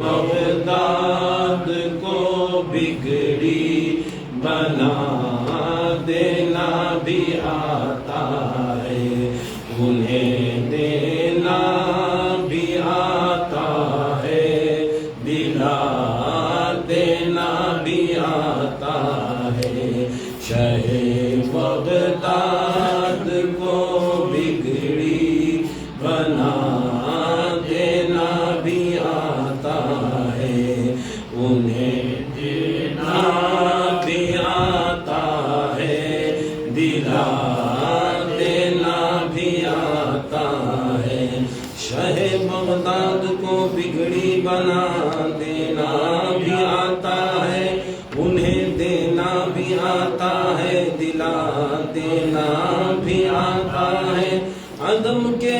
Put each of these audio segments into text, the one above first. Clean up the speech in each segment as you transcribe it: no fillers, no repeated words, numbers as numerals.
Baghdad کو بگڑی بنا دینا بھی آتا ہے، انہیں دینا بھی آتا ہے، دلا دینا بھی آتا ہے۔ شہ بغداد کو بگڑی بنا دینا بھی آتا ہے، انہیں دینا بھی آتا ہے، دلا دینا بھی آتا ہے۔ شہ بغداد کو بگڑی بنا دینا بھی آتا ہے، انہیں دینا بھی آتا ہے، دلا دینا بھی آتا ہے۔ عدم کے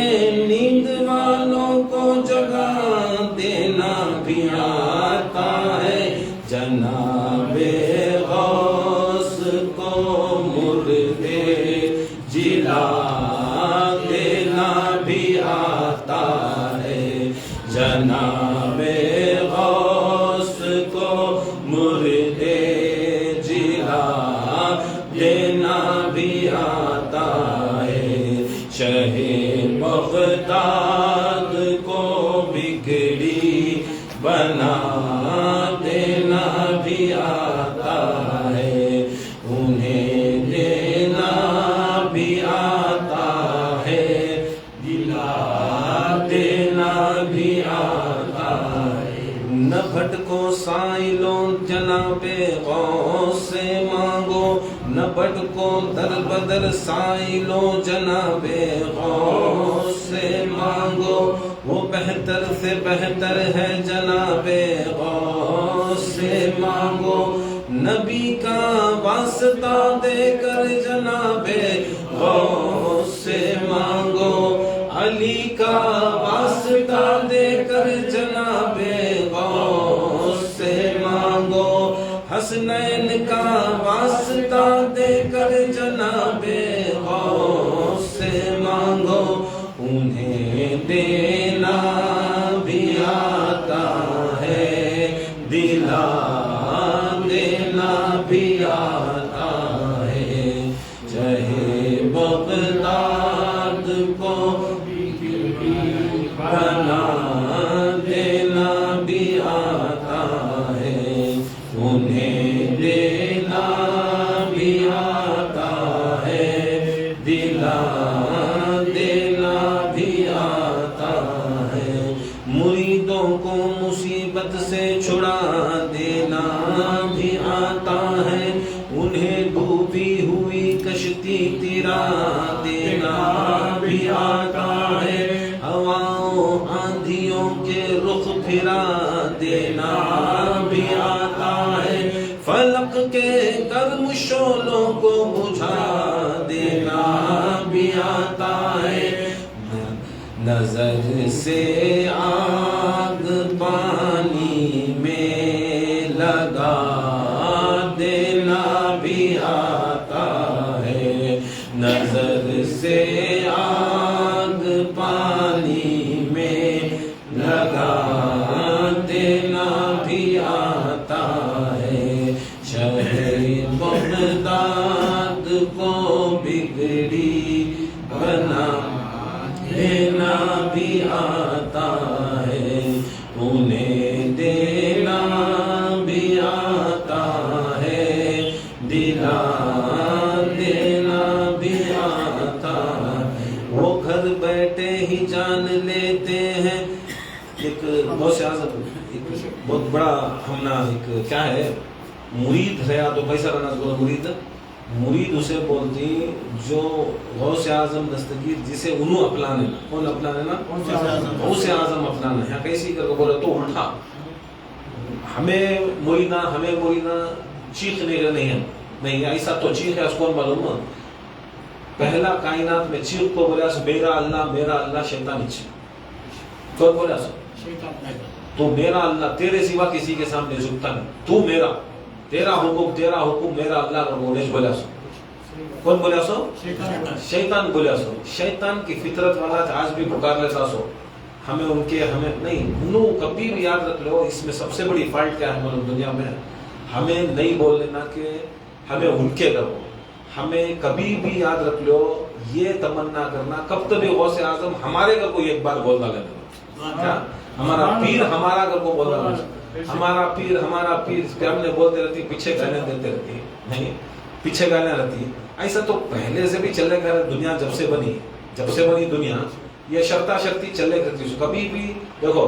نیند والوں کو جگا دینا بھی آتا ہے، جناب غوث کو مردے جلا دینا بھی آتا ہے، جناب غوث کو مردے جلا دینا بھی آتا ہے۔ شہ بغداد کو بگڑی بنا دینا بھی آتا ہے، انہیں دینا بھی آتا ہے، دلا دینا بھی آتا ہے۔ نہ بھٹکو سائلوں جناب غوث سے مانگو، نہ بھٹکو در بدر سائلوں جناب غوث سے مانگو، وہ بہتر سے بہتر ہے جناب غوث سے مانگو۔ نبی کا واسطہ دے کر جناب غوث سے مانگو، علی کا واسطہ دے کر جناب غوث سے مانگو، حسنین کا واسطہ دے کر جناب غوث سے مانگو، انہیں دینا بھی آتا ہے، دلا دینا بھی آتا ہے۔ چاہے بغداد کو بنا دینا بھی آتا ہے، انہیں دینا بھی آتا ہے، دلا دینا بھی آتا ہے۔ مریدوں کو مصیبت سے چھڑا دینا بھی آتا ہے، انہیں ڈوبی ہوئی کشتی تیرا دینا بھی آتا ہے، ہواؤں آندھیوں کے رخ پھرا دینا بھی آتا ہے، فلک کے گرم شعلوں کو بجھا دینا بھی آتا ہے، نظر سے آگ پانی میں لگا دینا بھی آتا ہے، نظر سے آگ پانی میں لگا دینا بھی آتا ہے۔ شہر بغداد کو بگڑی بنا دینا بھی آتا ہے، انہیں دینا بھی آتا ہے، دلا دینا بھی آتا ہے۔ وہ گھر بیٹھے ہی جان لیتے ہیں، ایک غوث اعظم ایک بہت بڑا ہمنا ایک کیا ہے مرید ہے، تو پیسہ رہنا مرید اسے بولتی جو غوث اعظم دستگیر جسے انہوں اپلانے نا، کون اپلانے نا؟ غوث اعظم اپلانا ہے۔ کیسی کر کے بولے تو اٹھا، ہمیں مریدہ چیخنے کا نہیں ایسا تو چیخ ہے، اس کون معلوم ہے؟ پہلا کائنات میں چیخ کو بولے میرا اللہ شیطان اچھے کون بولے تو میرا اللہ تیرے سوا کسی کے سامنے جھکتا نہیں، تو میرا تیرا حکم میرا اللہ کا بولے بولے سو کون بولے سو؟ شیطان بولے سو۔ شیطان کی فطرت والا آج بھی پکار لیتا سو ہمیں ان کے ہمیں نہیں انہوں کبھی بھی یاد رکھ لو اس میں سب سے بڑی فالٹ کیا ہے ہماری دنیا میں, ہمیں نہیں بول لینا کہ ہمیں ان کے کرو. ہمیں کبھی بھی یاد رکھ لو یہ تمنا کرنا کب تک غوث اعظم ہمارے گھر کو ایک بار بول ڈالے کیا ہمارا پیر ہمارا گھر کو بول ڈالے ہمارا پیر ہم نے بولتے رہتی پیچھے گانے دیتے رہتی نہیں پیچھے گانے رہتی. ایسا تو پہلے سے بھی چلے گا دنیا جب سے بنی دنیا یہ شرطا شرطی چلے کرتی. کبھی بھی دیکھو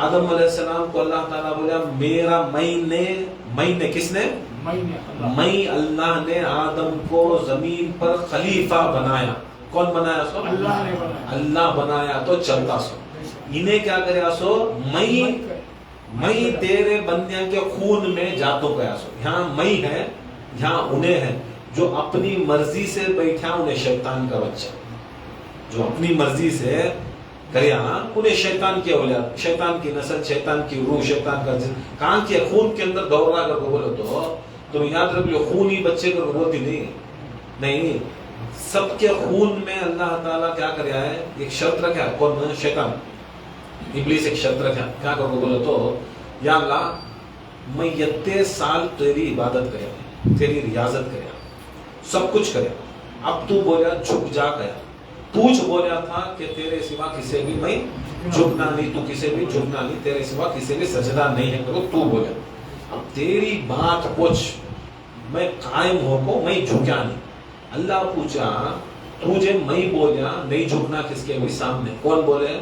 آدم علیہ السلام کو اللہ تعالیٰ بولا میرا میں نے کس نے میں اللہ نے آدم کو زمین پر خلیفہ بنایا. کون بنایا سو اللہ بنایا تو چلتا سو انہیں کیا کریا سو میں تیرے بندیاں کے خون میں جاتوں گیا سو. یہاں میں ہے یہاں انہیں ہے جو اپنی مرضی سے بیٹھا انہیں شیطان کا بچہ جو اپنی مرضی سے کریا انہیں شیطان کی اولاد شیطان کی نسل شیطان کی روح شیطان کا جسم کہاں کی خون کے اندر دوڑ رہا کر بولو تو تم یاد رکھ لو خون ہی بچے کو بولتی نہیں سب کے خون میں اللہ تعالیٰ کیا کریا ہے ایک شرط رکھا کون شیطان ابلیس ایک شرط رکھا کیا کرو بولو تو یا اللہ میں اتنے سال تیری عبادت کریا تیری ریاضت کریا سب کچھ کریا اب تو بولا جھک جا گیا پوچھ بولا تھا کہ تیرے سوا کسی بھی میں جھکنا نہیں تو کسی بھی جھکنا نہیں تیرے سوا کسی بھی سجدہ نہیں ہے کرو تو بولا اب تیری بات پوچھ میں قائم ہو کو میں جھکیا نہیں. اللہ پوچھا تجھے میں بولا نہیں جھکنا کس کے بھی سامنے کون بولے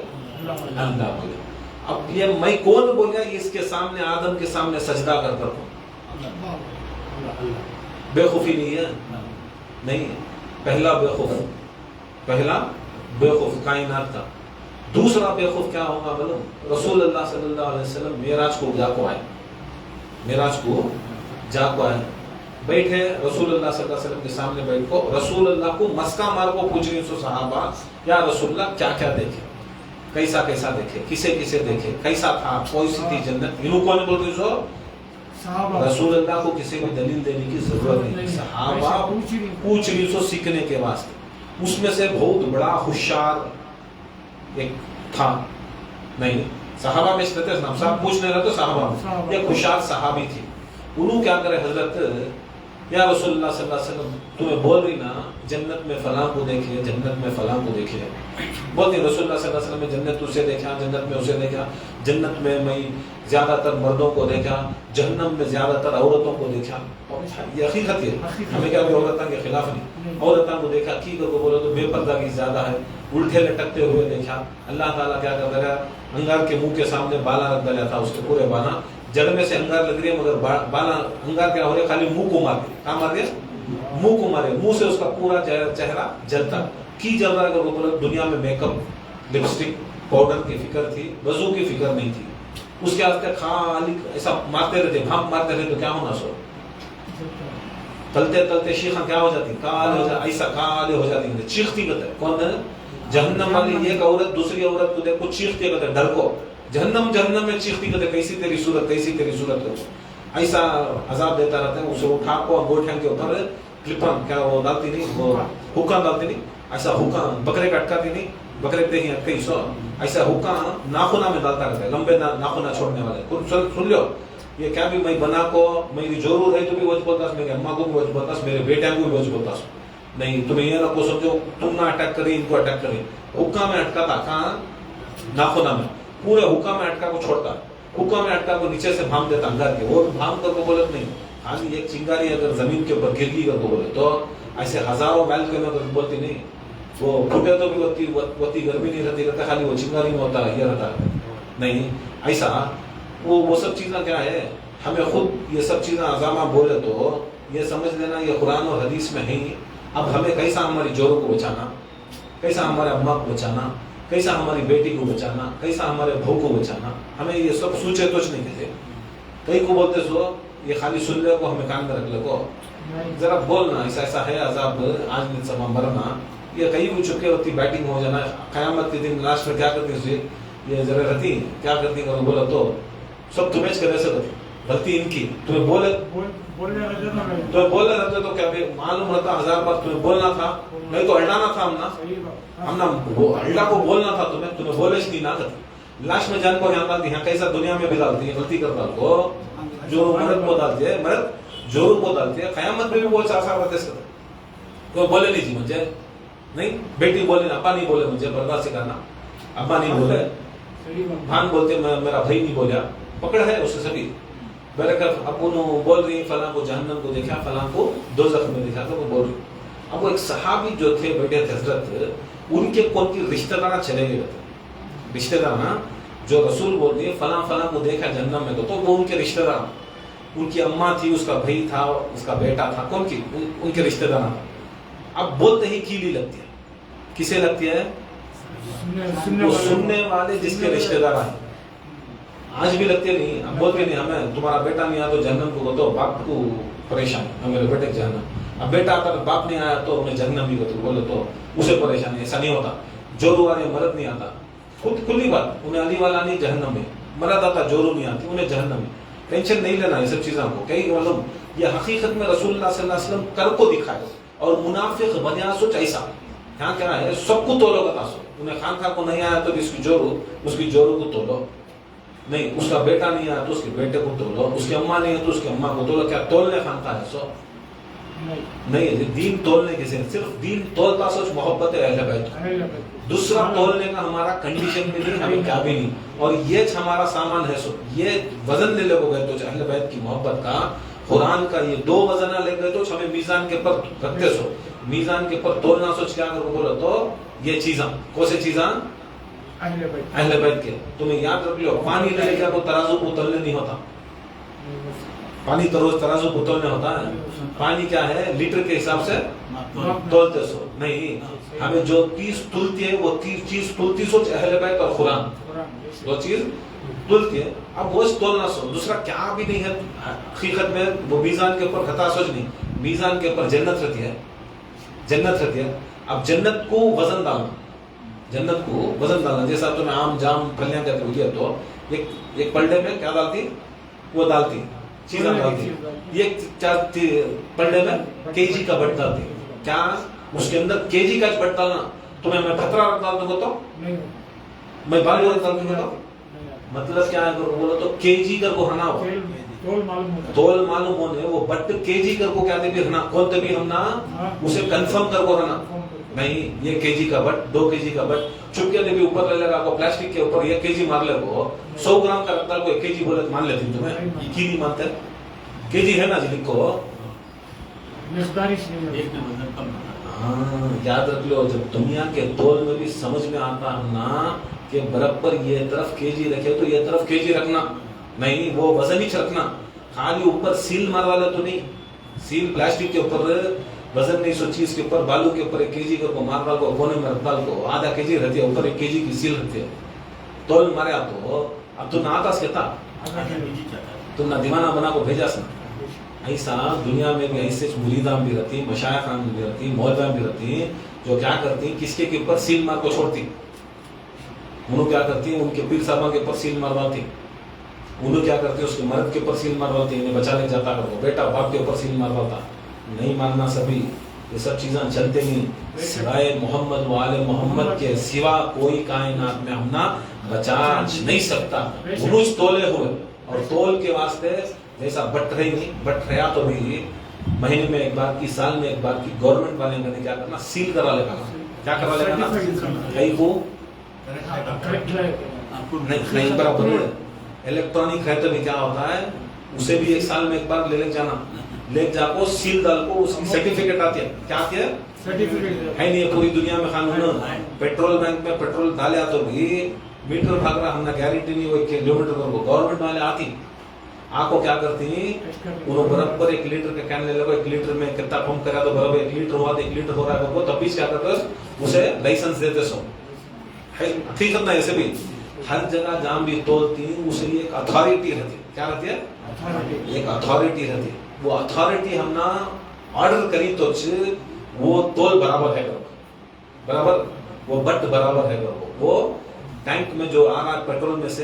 اللہ بولے. اب یہ میں کون بولیا اس کے سامنے آدم کے سامنے سجدہ کر بے خوفی نہیں ہے نہیں پہلا بے خوف کائنات کا. دوسرا بے خوف کیا ہوگا بولو رسول اللہ صلی اللہ علیہ وسلم معراج کو جا کو آئے بیٹھے رسول اللہ صلی اللہ علیہ وسلم کے سامنے بیٹھ کو رسول اللہ کو مسکا مار کو پوچھ رہی سو صحابہ یا رسول اللہ کیا کیا دیکھے کیسا دیکھے کسے دیکھے کیسا تھا کوئی سی تھی جنت انہوں کون بول رہی سو رسول اللہ کو کسی بھی دلیل دینے کی ضرورت نہیں صحابہ پوچھ رہی سو سیکھنے کے واسطے. اس میں سے بہت بڑا ہوشیار ایک تھا نہیں صحابہ میں سے نام صاحب پوچھنے رہا تو صحابہ ایک ہوشیار صحابی تھی. انہوں کیا کرے حضرت یا رسول اللہ صلی اللہ علیہ وسلم تمہیں بول رہی نا جنت میں فلاں کو دیکھے جنت میں فلاں کو دیکھے بولتی رسول اللہ صلی اللہ علیہ وسلم میں جنت اسے دیکھا جنت میں اسے دیکھا جنت میں زیادہ تر مردوں کو دیکھا جہنم میں زیادہ تر عورتوں کو دیکھا. یہ حقیقت ہے ہمیں کیا بھی عورتوں کے خلاف نہیں عورتوں کو دیکھا کی کو بولو تو بے پردہ کی زیادہ ہے الٹے لٹکتے ہوئے دیکھا. اللہ تعالیٰ کیا کرتا ہے انگار کے منہ کے سامنے بالا رکھ ڈالا تھا اس کے پورے بانا جڑ میں سے انگار لگ رہی ہے مگر بالا انگار کیا ہو رہے خالی منہ کو مار دے کہاں مار دے منہ کو مارے منہ سے اس کا پورا چہرہ جلتا کی جل رہا ہے کہ دنیا میں میک اپ لپسٹک پاؤڈر کی فکر تھی وضو کی فکر نہیں تھی اس کے آستے خالی ایسا مارتے رہتے بھانپ مارتے رہتے تو کیا ہونا سو تلتے شیخاں کیا ہو جاتی کالے ہو جاتی ایسا کالے ہو جاتی چیختی کہتے ہیں کون ہے جہنم والی ایک عورت دوسری عورت کو دیکھو چیختی کہتے ہیں ڈر کو جہنم میں چیختی کہتے کیسی تیری صورت ایسا عذاب دیتا رہتا ہے اسے اٹھا کو انگوٹھے کے اوپر کلپن کیا وہ ڈالتی نہیں وہ حکا ڈالتی نہیں ایسا حکا بکرے کا اٹکاتی نہیں بکرے پہ ہی اٹکئی سو ایسا حکا ناخنا میں ڈالتا رہتا ہے لمبے ناخنا چھوڑنے والے سن لو یہ کیا بھی میں بنا کو میری ضرور ہے تو بھی وجہ بولتا میری اماں کو بھی وجہ بولتا میرے بیٹے کو بھی وجہ بولتا نہیں تمہیں یہ نہ کو سمجھو تم نہ اٹیک کری ان کو اٹیک کری حکا میں اٹکا تھا کہاں ناخنا میں پورے حکا میں اٹکا کو چھوڑتا حکا میں اٹکا کو نیچے سے بھام دیتا انگار کے وہ بھام کر کو بولت نہیں خالی ایک چنگاری اگر زمین کے اوپر گر گئی کر کو بولے تو ایسے ہزاروں میل کے میں بولتی نہیں وہ پھٹے تو بھی وتی گرمی نہیں رہتی رہتا خالی وہ چنگاری میں ہوتا یہ رہتا نہیں ایسا وہ سب چیزیں کیا ہے ہمیں خود یہ سب چیزیں عظامہ بولے تو یہ سمجھ لینا یہ قرآن اور حدیث میں ہی اب ہمیں کیسا ہماری جوڑوں کو بچانا کیسا ہمارے اماں کو بچانا کیسا ہماری بیٹی کو بچانا کیسا ہمارے بہو کو بچانا ہمیں یہ سب سوچے توچ نہیں کہتے کئی کو بولتے سو یہ خالی سن لے کو ہمیں کان میں رکھ لے کو ذرا بولنا ایسا ہے عذاب آج نہیں سما مرنا یہ کئی بھی چکے ہوتی بیٹنگ ہو جانا قیامت کے دن لاسٹ میں کیا کرتی یہ ذرا رہتی کیا کرتی بولا تو سب تمہیں کرے سے غلطی ان کی. تمہیں بولنے رہتے تو کیا معلوم رہتا 1000 بار تمہیں بولنا تھا, نہیں تو الٹانا تھا ہم نا وہ اللہ کو بولنا تھا تمہیں بولے نہیں نہ کرتی. لاش میں جان کو یہاں ڈالتی ہیں, کیسا دنیا میں بھی ڈالتی ہے غلطی کرتا کو جو مرد کو ڈالتی ہے, مرد جورو کو ڈالتی ہے, قیامت میں بھی وہ 4 سال رہتے سے تو بولے نہیں جی مجھے نہیں, بیٹی بولے ابا نہیں بولے مجھے برداشت کرنا, ابا نہیں بولے, بھان بولتے میرا بھائی نہیں بولا, پکڑ ہے اس سے سبھی. اب انہوں بول رہی فلاں کو جہنم کو دیکھا, فلاں کو دوزخ میں دیکھا, تو وہ بول رہی. اب وہ ایک صحابی جو تھے بیٹے تھے حضرت, ان کے کون کی رشتہ دار چلے گئے تھے, رشتہ دار جو رسول بول رہی ہے فلاں فلاں کو دیکھا جہنم میں, تو وہ ان کے رشتہ دار, ان کی اماں تھی, اس کا بھائی تھا, اس کا بیٹا تھا, کون کی ان کے رشتہ دار. اب بولتے ہی کیلی لگتی ہے, کسے لگتی ہے؟ وہ سننے والے جس کے رشتہ دار ہیں. آج بھی لگتے نہیں, اب بولتے نہیں ہمیں تمہارا بیٹا نہیں آیا تو جہنم کو, تو باپ کو پریشان ہے میرے بیٹے کے جہنم, اب بیٹا آتا باپ نہیں آیا تو انہیں جہنم بھی کو بولے تو اسے پریشانی. ایسا نہیں ہوتا. جورو والے مرد نہیں آتا, خود کھلی بات, انہیں علی والا نہیں جہنم میں, مرد آتا جورو نہیں آتی انہیں جہنم میں. ٹینشن نہیں لینا یہ سب چیزوں کو. کئی معلوم یہ حقیقت میں رسول اللہ صلی اللہ علیہ وسلم کر کو دکھائے, اور منافق بنیا سوچ ایسا یہاں کیا ہے, سب کو تولو کا تاسو. انہیں خان خان کو نہیں آیا تو اس کی جورو کو تولو نہیں, اس کا بیٹا نہیں آیا تو اس کے بیٹے کو تولو, اس کی اماں نہیں ہے تو اس کی اماں کو تولو. کیا تولنے خان خان ہے سو نہیں, دین تولنے کے صرف دین تولتا سوچ محبت ہے اہل بیت. دوسرا تولنے کا ہمارا کنڈیشن بھی نہیں, ہمیں کیا بھی نہیں, اور یہ ہمارا سامان ہے. سو یہ وزن لے لے گئے تو اہل بیت کی محبت کا, قرآن کا یہ 2 وزن لے گئے تو ہمیں میزان کے پر رکھتے سو, میزان کے پر تولنا سوچ کیا اگر بولو تو یہ چیزاں کون سے چیزاں اہل بیت کے. تمہیں یاد رکھ لو, پانی لے کے کو ترازو کو تولنے نہیں ہوتا, پانی ترازو کو تولنے ہوتا ہے. پانی کیا ہے لیٹر کے حساب سے تولتے سو نہیں, ہمیں جو چیز تلتی ہے وہ چیز تلتی سوچ اہل بیت اور قرآن, 2 چیز تلتی ہے. اب وہ تولنا سو, دوسرا کیا بھی نہیں ہے حقیقت میں. وہ میزان کے اوپر خطا سوچ نہیں, میزان کے اوپر جنت رہتی ہے, جنت رہتی ہے. اب جنت کو وزن ڈالنا, جنت کو وزن ڈالنا, جیسا تمہیں آم جام پھلیاں کہتے ہوئے تو ایک پلڑے میں کیا ڈالتی, وہ ڈالتی چیزاں ڈالتی, یہ پلڑے میں KG کا بٹ ڈالتی. کیا اس کے اندر KG کا بٹ ڈالنا, تمہیں میں پتھرا ڈال دوں گا تو میں بالی ڈال دوں گا, مطلب کیا ہے بولو تو KG کر کو ہنا ہو, تول معلوم ہونے, وہ بٹ KG کر کو کیا دے بھی ہنا, کون تے بھی ہم نا اسے کنفرم کر کو ہنا نہیں. یہ KG کا بٹ 2 KG کا بٹ چپ کے بھی اوپر لے لگا کو پلاسٹک کے اوپر 1 KG مار لے کو, 100 گرام کا رکھتا کو 1 KG بولے مان لیتی ہوں تمہیں, کی نہیں مانتے KG ہے نا جی لکھو. ہاں یاد رکھ لو, جب دنیا کے تول میں بھی سمجھ میں آتا ہے نا کہ برابر یہ طرف KG رکھے تو یہ طرف KG رکھنا نہیں, وہ وزن ہی رکھنا. خالی اوپر سیل ماروا لے تو نہیں, سیل پلاسٹک کے اوپر وزن نہیں, سو چیز کے اوپر بالو کے اوپر 1 KG کو مار ڈال کو, کونے میں رکھ ڈال کو, آدھا KG رہتی ہے, اوپر 1 KG کی سیل رہتی ہے. تول مارے تو اب تو نہ آتا کہتا, تم نہ دیوانہ بنا کو بھیجا سنا. ایسا دنیا میں بھی ایسے مریدان بھی رہتی, مشایخان بھی رہتی, مولویان بھی رہتی, جو کیا کرتی کس کے اوپر سیل مار کو چھوڑتی. انہوں کیا کرتی ان کے پیر صاحبہ کے اوپر سیل مارواتی, انہوں کیا کرتے اس کے مرد کے اوپر سیل مارواتی, انہیں بچا لے جاتا کر وہ بیٹا باپ کے اوپر سیل مارواتا. نہیں ماننا سبھی, یہ سب چیزیں چلتے نہیں. سوائے محمد و آل محمد کے سوا کوئی کائنات میں ہم نہ بچا نہیں سکتا. بروج تولے ہوئے, اور تول کے واسطے جیسا بٹ رہی نہیں, بٹ رہا تو بھی مہینے میں 1 بار کی, سال میں 1 بار کی, گورنمنٹ والے نے کیا کرنا, سیل کرا لے کرنا. کیا کرا لے کرنا, کئی کو نہیں برابر ہے. الیکٹرانک ہے تو بھی کیا ہوتا ہے, اسے بھی 1 سال میں 1 بار لے جانا, لے جا کو سیل ڈال کو اس کی سرٹیفکیٹ آتی ہے. کیا آتی ہے سرٹیفکیٹ ہے نہیں پوری دنیا میں قانون. پیٹرول بینک میں پیٹرول ڈالیا تو بھی میٹر بھاگ رہا, ہم نے گارنٹی نہیں 1 کلومیٹر کو. گورنمنٹ والے آتی آپ کو کیا کرتی, انہوں برابر 1 لیٹر کا کین لے لگو, 1 لیٹر میں کتنا پمپ کرا تو برابر 1 لیٹر ہوا تو 1 لیٹر ہو رہا ہے, تب بھی کیا کرتے اسے لائسنس دیتے. سو حقیقت نہ ایسے بھی ہر جگہ جہاں بھی تولتی اسے ایک اتھارٹی رہتی. کیا رہتی ہے, ایک اتھارٹی رہتی. وہ اتھارٹی ہم نا آرڈر کری تو وہ تول برابر ہے, برابر وہ بٹ برابر ہے. وہ ٹینک میں جو آ رہا ہے پیٹرول میں سے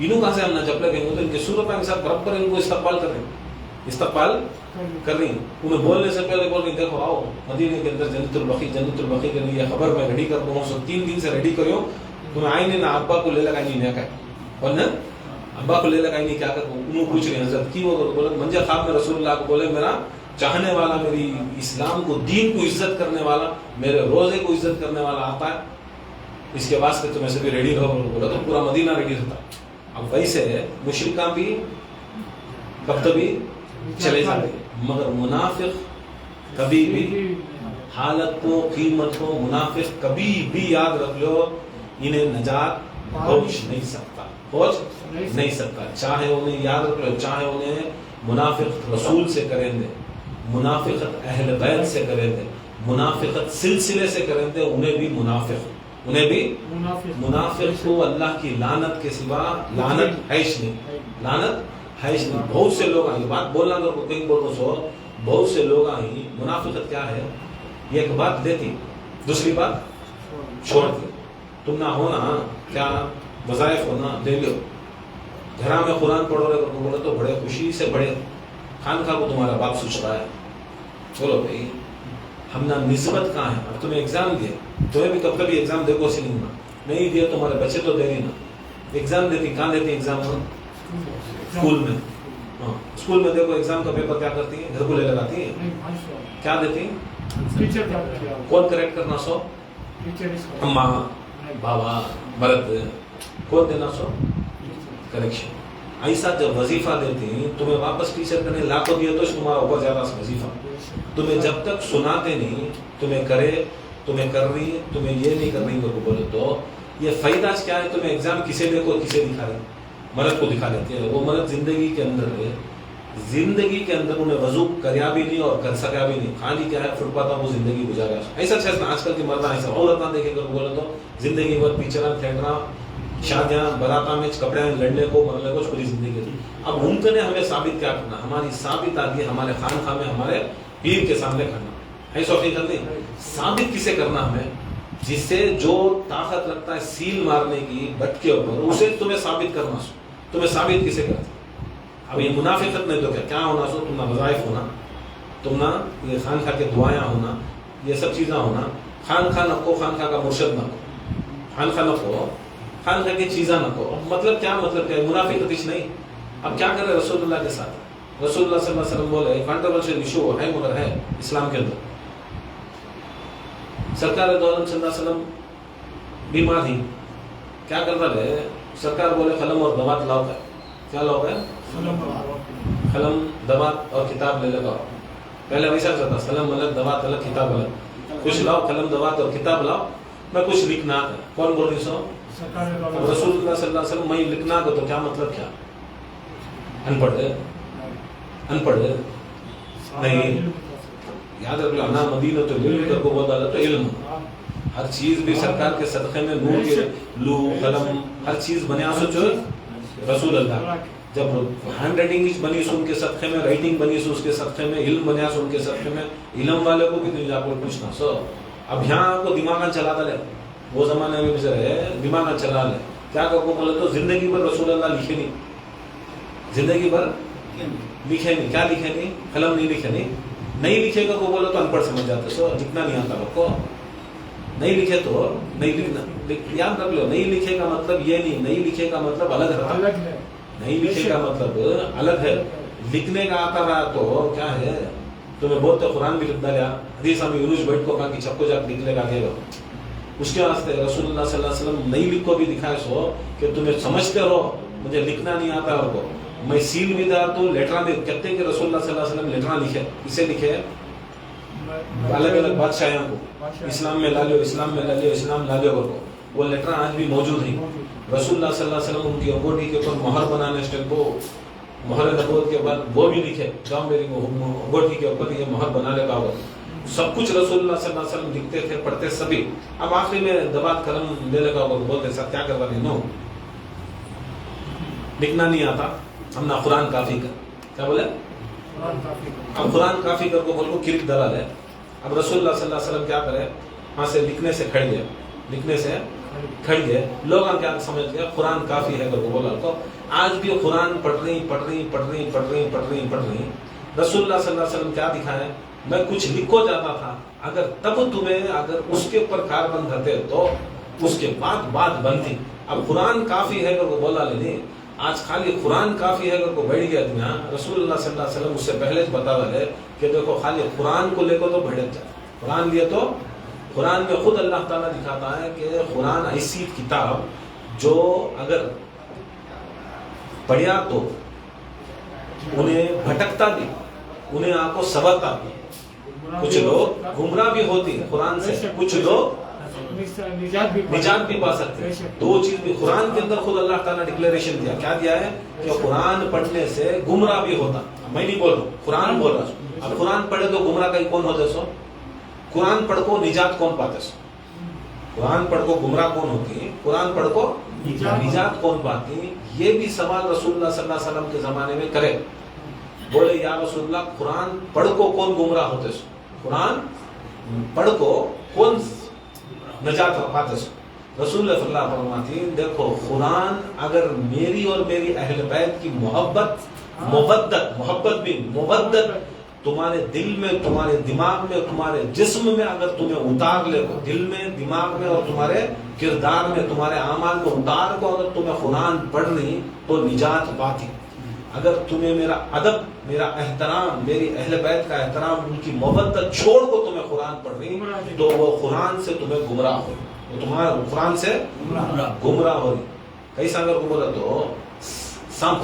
انہوں کہاں سے ہم نہ چپلے کہیں گے؟ تو ان کے صورت کے ساتھ برابر ان کو استقبال کر رہے ہیں، استقبال کر رہی ہیں. انہیں بولنے سے پہلے بول رہی دیکھو آؤ مدینے کے اندر جنت البقیع کے لیے خبر میں ریڈی کر دوں گا. 3 دن سے ریڈی کریو تمہیں آئی نہیں نہ ابا کو لے لگائی نہیں نیا کہ اور نہ ابا کو لے لگائی نہیں کیا کروں. انہوں پوچھ رہے ہیں حضرت کی وہ بولے منجے خواب میں رسول اللہ کو بولے میرا چاہنے والا، میری اسلام کو دین کو عزت کرنے والا، میرے روزے کو عزت کرنے والا آتا ہے، اس کے واسطے تم ایسے بھی ریڈی رہو. بولا تو پورا مدینہ ریڈی رہتا. اب ویسے مشرکاں بھی کب تبھی چلے جاتے مگر منافق کبھی بھی حالت کو قیمت کو منافق کبھی بھی یاد رکھ لو انہیں نجات پہنچ نہیں سکتا، پہنچ نہیں سکتا. چاہے انہیں یاد رکھ لو، چاہے انہیں منافق رسول سے کریں دے، منافقت اہل بیت سے کریں دے، منافقت سلسلے سے کریں دے، انہیں بھی منافق کو اللہ کی لعنت کے سوا لعنت ہے نہیں، لعنت ہے نہیں. بہت سے لوگ آئیں بات بولنا تو کہیں بولو سو، بہت سے لوگ آئیں منافقت کیا ہے، یہ ایک بات دیتی دوسری بات چھوڑتی. تم نہ ہونا کیا وظائف ہونا دے لو، گھر میں قرآن پڑھو رہے تو بولے تو بڑے خوشی سے بڑے خانقاہ کو تمہارا باپ سوچ رہا ہے. چلو بھائی ہم نہ نسبت کہاں ہے. اب تمہیں ایگزام دیا، تمہیں بھی کب کبھی ایگزام دیکھو سی نہیں دیا، تمہارے بچے تو دے رہی نا ایگزام دیتی. کہاں دیتی ایگزام؟ اسکول میں. ہاں اسکول میں دیکھو ایگزام کا پیپر کیا کرتی ہے، گھر کو لے لگاتی ہے. کیا دیتی کون کریکٹ کرنا سو؟ اماں بابا مرد. کون دینا سو؟ کریکشن. ایسا جب وظیفہ دیتی تمہیں واپس ٹیچر کرنے لاکھوں دیا تو تمہارا اوپر زیادہ وظیفہ. تمہیں جب تک سناتے نہیں تمہیں کرے، تمہیں کر رہی ہے، تمہیں یہ نہیں کر رہی میرے کو بولے تو یہ فائدہ کیا ہے؟ تمہیں ایگزام کسے دیکھو کسے دکھا رہے؟ مرد کو دکھا دیتے ہیں. وہ مرد زندگی کے اندر انہیں وضو کریا بھی نہیں اور کر سکا بھی نہیں، خالی کیا ہے فٹ پاتا وہ زندگی گزارا. ایسا آج کل کی مرد ایسا عورتیں دیکھے گا بولے تو زندگی بھر پیچھنا پھینکنا، شادیاں براتا میں کپڑے لڑنے کو مرنے کو پوری زندگی تھی. اب ممکن ہے ہمیں ثابت کیا کرنا، ہماری ثابت آگے ہمارے خانقاہ میں ہمارے پیر کے سامنے کرنا. ایسا کرنی ثابت کسے کرنا ہمیں؟ جس سے جو طاقت رکھتا ہے سیل مارنے کی بٹ کے اوپر اسے تمہیں ثابت کرنا سو. تمہیں ثابت کسے کرتا؟ اب یہ منافقت نہیں تو کیا ہونا سو؟ تم نہ وظائف ہونا، تم نہ یہ خانقاہ کے دعائیں ہونا، یہ سب چیزیں ہونا. خانقاہ نہ کو، خانقاہ کا مرشد نہ کو، خانقاہ نہ کو، خانقاہ کی چیزیں نہ کو. مطلب کیا منافقت کچھ نہیں. اب کیا کرے رسول اللہ کے ساتھ؟ رسول اللہ صلی اللہ علیہ وسلم بولے کنٹروورشل ایشو ہے مگر ہے اسلام کے اندر. سرکار دو عالم صلی اللہ علیہ وسلم بیمار تھی، کیا کرتا رہے؟ سرکار بولے قلم اور دوات لاؤ. کیا لاؤ گے؟ قلم دوات اور کتاب لے لگاؤ. پہلے ویسا کرتا قلم الگ دوات الگ کتاب الگ. کچھ لاؤ قلم دوات اور کتاب لاؤ، میں کچھ لکھنا ہے. کون بول رہی سو؟ رسول اللہ صلی اللہ علیہ وسلم. میں لکھنا کو تو کیا مطلب کیا؟ ان پڑھ ہے، ان پڑھ ہے نہیں. یاد رکھ لو انا مدینہ تو علم کر کو بہت عادت تو علم. ہر چیز بھی سرکار کے صدقے میں نور کے لو قلم ہر چیز بنیا سوچو رسول اللہ. جب ہینڈ رائٹنگ بنی سو ان کے صدقے میں، رائٹنگ بنی سو اس کے صدقے میں، علم بنیا سو ان کے صدقے میں. علم والے کو بھی نہیں آپ کو پوچھنا سو. اب یہاں کو دماغ چلا دے، وہ زمانے میں بھی ہے دماغ چلا لے. کیا کو بولے تو زندگی بھر رسول اللہ لکھے نہیں، زندگی بھر لکھے نہیں. کیا لکھے نہیں؟ قلم نہیں لکھے نہیں. نہیں لکھے گا کو بولے تو ان پڑھ سمجھ جاتے سو. لکھنا نہیں آتا آپ کو، نہیں لکھے تو نہیں لکھنا. یاد رکھ لو نہیں لکھے کا مطلب یہ نہیں، نہیں لکھے کا مطلب الگ ہے. نہیں لکھے کا مطلب الگ ہے. لکھنے کا آتا رہا تو کیا ہے؟ تمہیں بولتے قرآن بھی لکھ ڈالیا، حدیث ہمیں یونس بیٹھ کو کہا کہ چھپو جا لکھ لے گا گے گا. اس کے واسطے رسول اللہ صلی اللہ علیہ وسلم نہیں لکھ کو بھی دکھائے سو کہ تمہیں سمجھتے رہو مجھے لکھنا نہیں آتا اور کو میں سیل بھی دار تو لیٹرا بھی کہتے ہیں کہ رسول اللہ صلی اللہ علیہ وسلم لیٹرا لکھے. اسے لکھے الگ الگ بادشاہوں کو اسلام میں لا لو، اسلام میں لا لو، اسلام لا لو کو. وہ لیٹر آج بھی موجود ہیں. رسول اللہ صلی اللہ علیہ وسلم ان کی انگوٹھی کے اوپر مہر بنانے اسٹیپ کو مہر نبوت کے بعد وہ بھی لکھے جاؤ میری انگوٹھی کے اوپر یہ مہر بنانے کا ہوا. سب کچھ رسول اللہ صلی اللہ علیہ وسلم لکھتے تھے، پڑھتے سبھی. اب آخری میں دبات قلم لے لگا اور بولتے سب کیا کروا رہے؟ نو لکھنا نہیں آتا ہم نہ قرآن کافی کر. کیا بولے؟ اب قرآن کافی کر کو بول کو کرک دلال ہے. اب رسول اللہ صلی اللہ علیہ وسلم کیا کرے؟ وہاں سے لکھنے سے کھڑ گیا، لکھنے سے کھڑی ہے. لوگ کیا سمجھ گیا قرآن کافی ہے کر کو بولا تو آج بھی قرآن پڑھ رہی. رسول اللہ صلی اللہ علیہ وسلم کیا دکھائے؟ میں کچھ لکھو جاتا تھا اگر تب تمہیں اگر اس کے اوپر کاربند رہتے تو اس کے بعد بات بنتی. اب قرآن کافی ہے کر کو بولا نہیں. آج خالی قرآن کافی ہے کر کو بیٹھ گیا دنیا. رسول اللہ صلی اللہ علیہ وسلم اس سے پہلے بتا رہے کہ دیکھو خالی قرآن کو لے کو تو بھڑک جائے. قرآن لیے تو قرآن میں خود اللہ تعالیٰ دکھاتا ہے کہ قرآن ایسی کتاب جو اگر پڑھیا تو انہیں بھٹکتا بھی, انہیں آپ کو سبقتا بھی. کچھ لوگ گمراہ بھی ہوتی ہے قرآن سے, کچھ لوگ نجات بھی پا سکتے ہیں. دو چیز بھی قرآن کے اندر خود اللہ تعالیٰ نے ڈکلیریشن دیا. کیا دیا ہے؟ کہ قرآن پڑھنے سے گمراہ بھی ہوتا. میں نہیں بول رہا ہوں, قرآن بول رہا ہوں. اب قرآن پڑھے تو گمراہ کہیں کون ہوتے سو؟ قرآن پڑھ کو نجات کون پاتے سو؟ قرآن پڑھ کو گمراہ کون ہوتی؟ قرآن پڑھ کو نجات کون پاتی؟ یہ بھی سوال رسول اللہ صلی اللہ علیہ وسلم کے زمانے میں کرے. بولے یا رسول اللہ قرآن پڑھ کو کون گمراہ ہوتے سو؟ قرآن پڑھ کو کون نجات پاتے سو؟ رسول اللہ صلی اللہ علیہ وسلم فرماتی دیکھو قرآن اگر میری اور میری اہل بیت کی محبت تمہارے دل میں, تمہارے دماغ میں, تمہارے جسم میں اگر تمہیں اتار لے کو, دل میں, دماغ میں اور تمہارے کردار میں, تمہارے اعمال کو اتار کو اگر تمہیں قرآن پڑھ رہی تو نجات پاتی. اگر تمہیں میرا ادب, میرا احترام, میری اہل بیت کا احترام, ان کی محبت چھوڑ کو تمہیں قرآن پڑھ رہی تو وہ قرآن سے تمہیں گمراہ ہو, تمہارا قرآن سے گمراہ ہو رہی. کیسا اگر کو بولا تو سانپ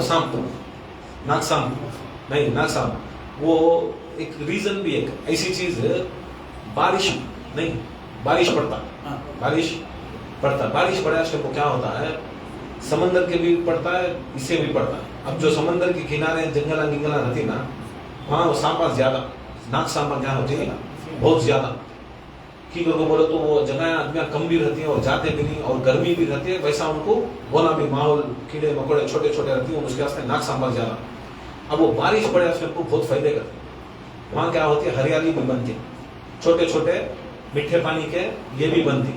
وہ ایک ریزن بھی ایک ایسی چیز ہے. بارش پڑتا بارش پڑے اس کو کیا ہوتا ہے؟ سمندر کے بھی پڑتا ہے, اسے بھی پڑتا ہے. اب جو سمندر کے کنارے جنگل رہتی نا, وہاں وہ سانپا زیادہ, ناک سانپا کیا ہوتی ہے بہت زیادہ. کی کو بولے تو وہ جگہیں آدمیاں کم بھی رہتی ہیں اور جاتے بھی نہیں, اور گرمی بھی رہتی ہے. ویسا ان کو بولا بھی ماحول کیڑے مکوڑے چھوٹے رہتی ہیں, اس کے واسطے ناک سانپا زیادہ. اب وہ بارش پڑے اس میں بہت فائدے کرتے. وہاں کیا ہوتی ہے ہریالی بھی بنتی, چھوٹے میٹھے پانی کے یہ بھی بنتی.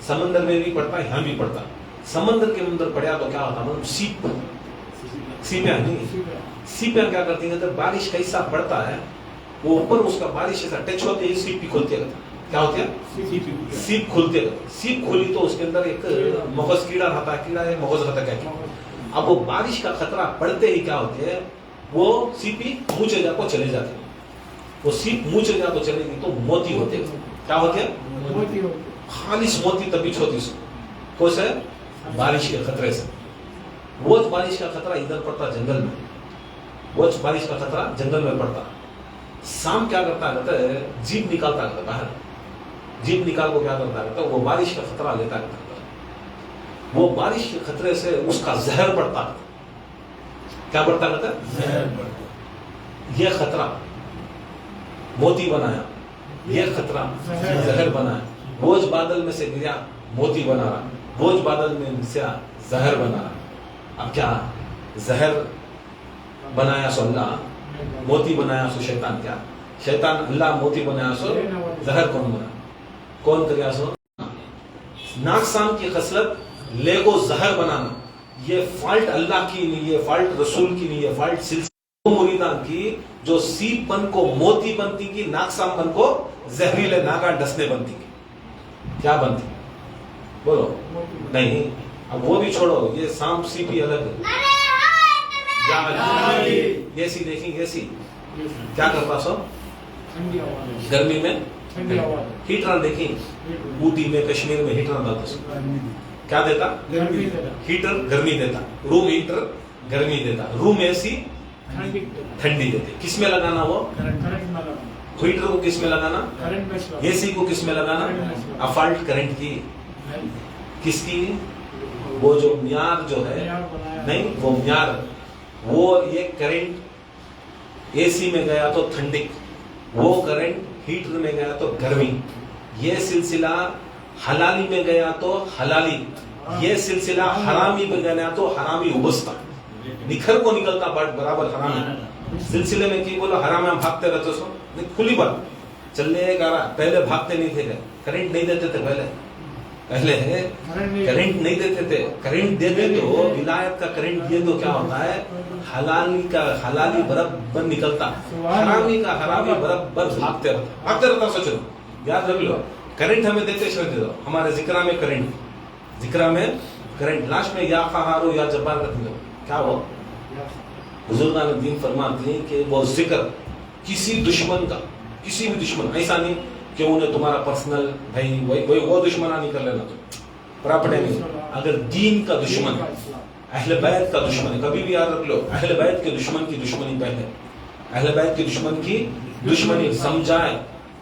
سمندر میں بھی پڑتا ہے, یہاں بھی پڑتا. سمندر کے اندر پڑیا تو کیا ہوتا ہے سیپیاں کیا کرتی ہیں؟ بارش کیسا پڑتا ہے وہ اوپر اس کا بارش ایسا ٹچ ہوتی ہے, سیپ بھی کھلتی ہے. کیا ہوتی ہے؟ سیپ کھلتی ہے. سیپ کھلی تو اس کے اندر ایک مغز کیڑا رہتا ہے, مغز رہتا ہے. اب وہ بارش کا خطرہ پڑتے ہی کیا ہوتی ہے, وہ سیپی منہ جا کو چلے جاتے. وہ سیپ منہ جا کو چلے گی تو موتی ہوتے. کیا ہوتے ہیں؟ خالص موتی تبھی ہوتی سو کو سے بارش کے خطرے سے. وہ بارش کا خطرہ ادھر پڑتا جنگل میں, وہ بارش کا خطرہ جنگل میں پڑتا. سام کیا کرتا رہتا ہے, جیب نکالتا رہتا باہر. جیب نکال کو کیا کرتا رہتا ہے, وہ بارش کا خطرہ لیتا رہتا. وہ بارش کے خطرے سے اس کا زہر پڑتا. کیا پڑتا رہتا ہے؟ یہ خطرہ موتی بنایا, یہ خطرہ زہر بنایا. بوجھ بادل میں سے گریا, موتی بنا رہا. بوجھ بادل میں سے زہر بنا رہا. اب کیا زہر بنایا سو اللہ, موتی بنایا سو شیطان. کیا شیطان اللہ موتی بنایا سو زہر کون بنا, کون کریا سو؟ ناک سام کی خصلت لے کو زہر بنانا. یہ فالٹ اللہ کی نہیں, یہ فالٹ رسول کی نہیں, یہ فالٹ سلسلہ مریدان کی جو سیپ بن کو موتی بنتی کی, ناک سام بن کو زہریلے ناگا ڈسنے بنتی کی. کیا بنتی بولو؟ نہیں. اب وہ بھی چھوڑو, یہ سانپ سیپی الگ ہے. یہ سی دیکھیں, یہ سی کیا کرتا سو گرمی میں ہیٹر دیکھیں. اوٹی میں کشمیر میں ہیٹر ڈالتا سو کیا دیتا؟ ہیٹر گرمی دیتا. روم ہیٹر گرمی دیتا. روم اے سی ٹھنڈی دیتے. کس میں لگانا؟ وہ ہیٹر کو کس میں لگانا؟ اے سی کو کس میں لگانا؟ افالٹ کرنٹ کی. کس کی؟ وہ جو معیار جو ہے نہیں, وہ معیار, وہ یہ کرنٹ اے سی میں گیا تو ٹھنڈک, وہ کرنٹ ہیٹر میں گیا تو گرمی. یہ سلسلہ حلالی میں گیا تو حلالی, یہ سلسلہ حرامی میں گیا تو حرامی ابستا. نکھر کو نکلتا برابر حرامی. سلسلے میں کی بولو حرام میں بھاگتے رہتے سو, کھلی بات چلنے گا. پہلے بھاگتے نہیں تھے, کرنٹ نہیں دیتے تھے پہلے. پہلے کرنٹ نہیں دیتے تھے. کرنٹ دے دے تو ولایت کا کرنٹ دے تو کیا ہوتا ہے, حلالی برابر نکلتا, حرامی کا حرامی برابر بھاگتے رہتا. سوچو, یاد رکھ لو, کرنٹ ہمیں دیتے چلے دو. ہمارے ذکرہ میں کرنٹ لاسٹ میں یا قہارو یا جبار رکھ دو. کیا وہ بزرگان دین فرماتے ہیں کہ وہ ذکر کسی دشمن کا, کسی بھی دشمن, ایسا نہیں کہ انہیں تمہارا پرسنل بھائی وہ دشمنانی کر لینا, تو پراپرٹی نہیں. اگر دین کا دشمن, اہل بیت کا دشمن ہے, کبھی بھی یاد رکھ لو, اہل بیت کے دشمن کی دشمنی پہلے, اہل بیت کے دشمن کی دشمنی, سمجھائے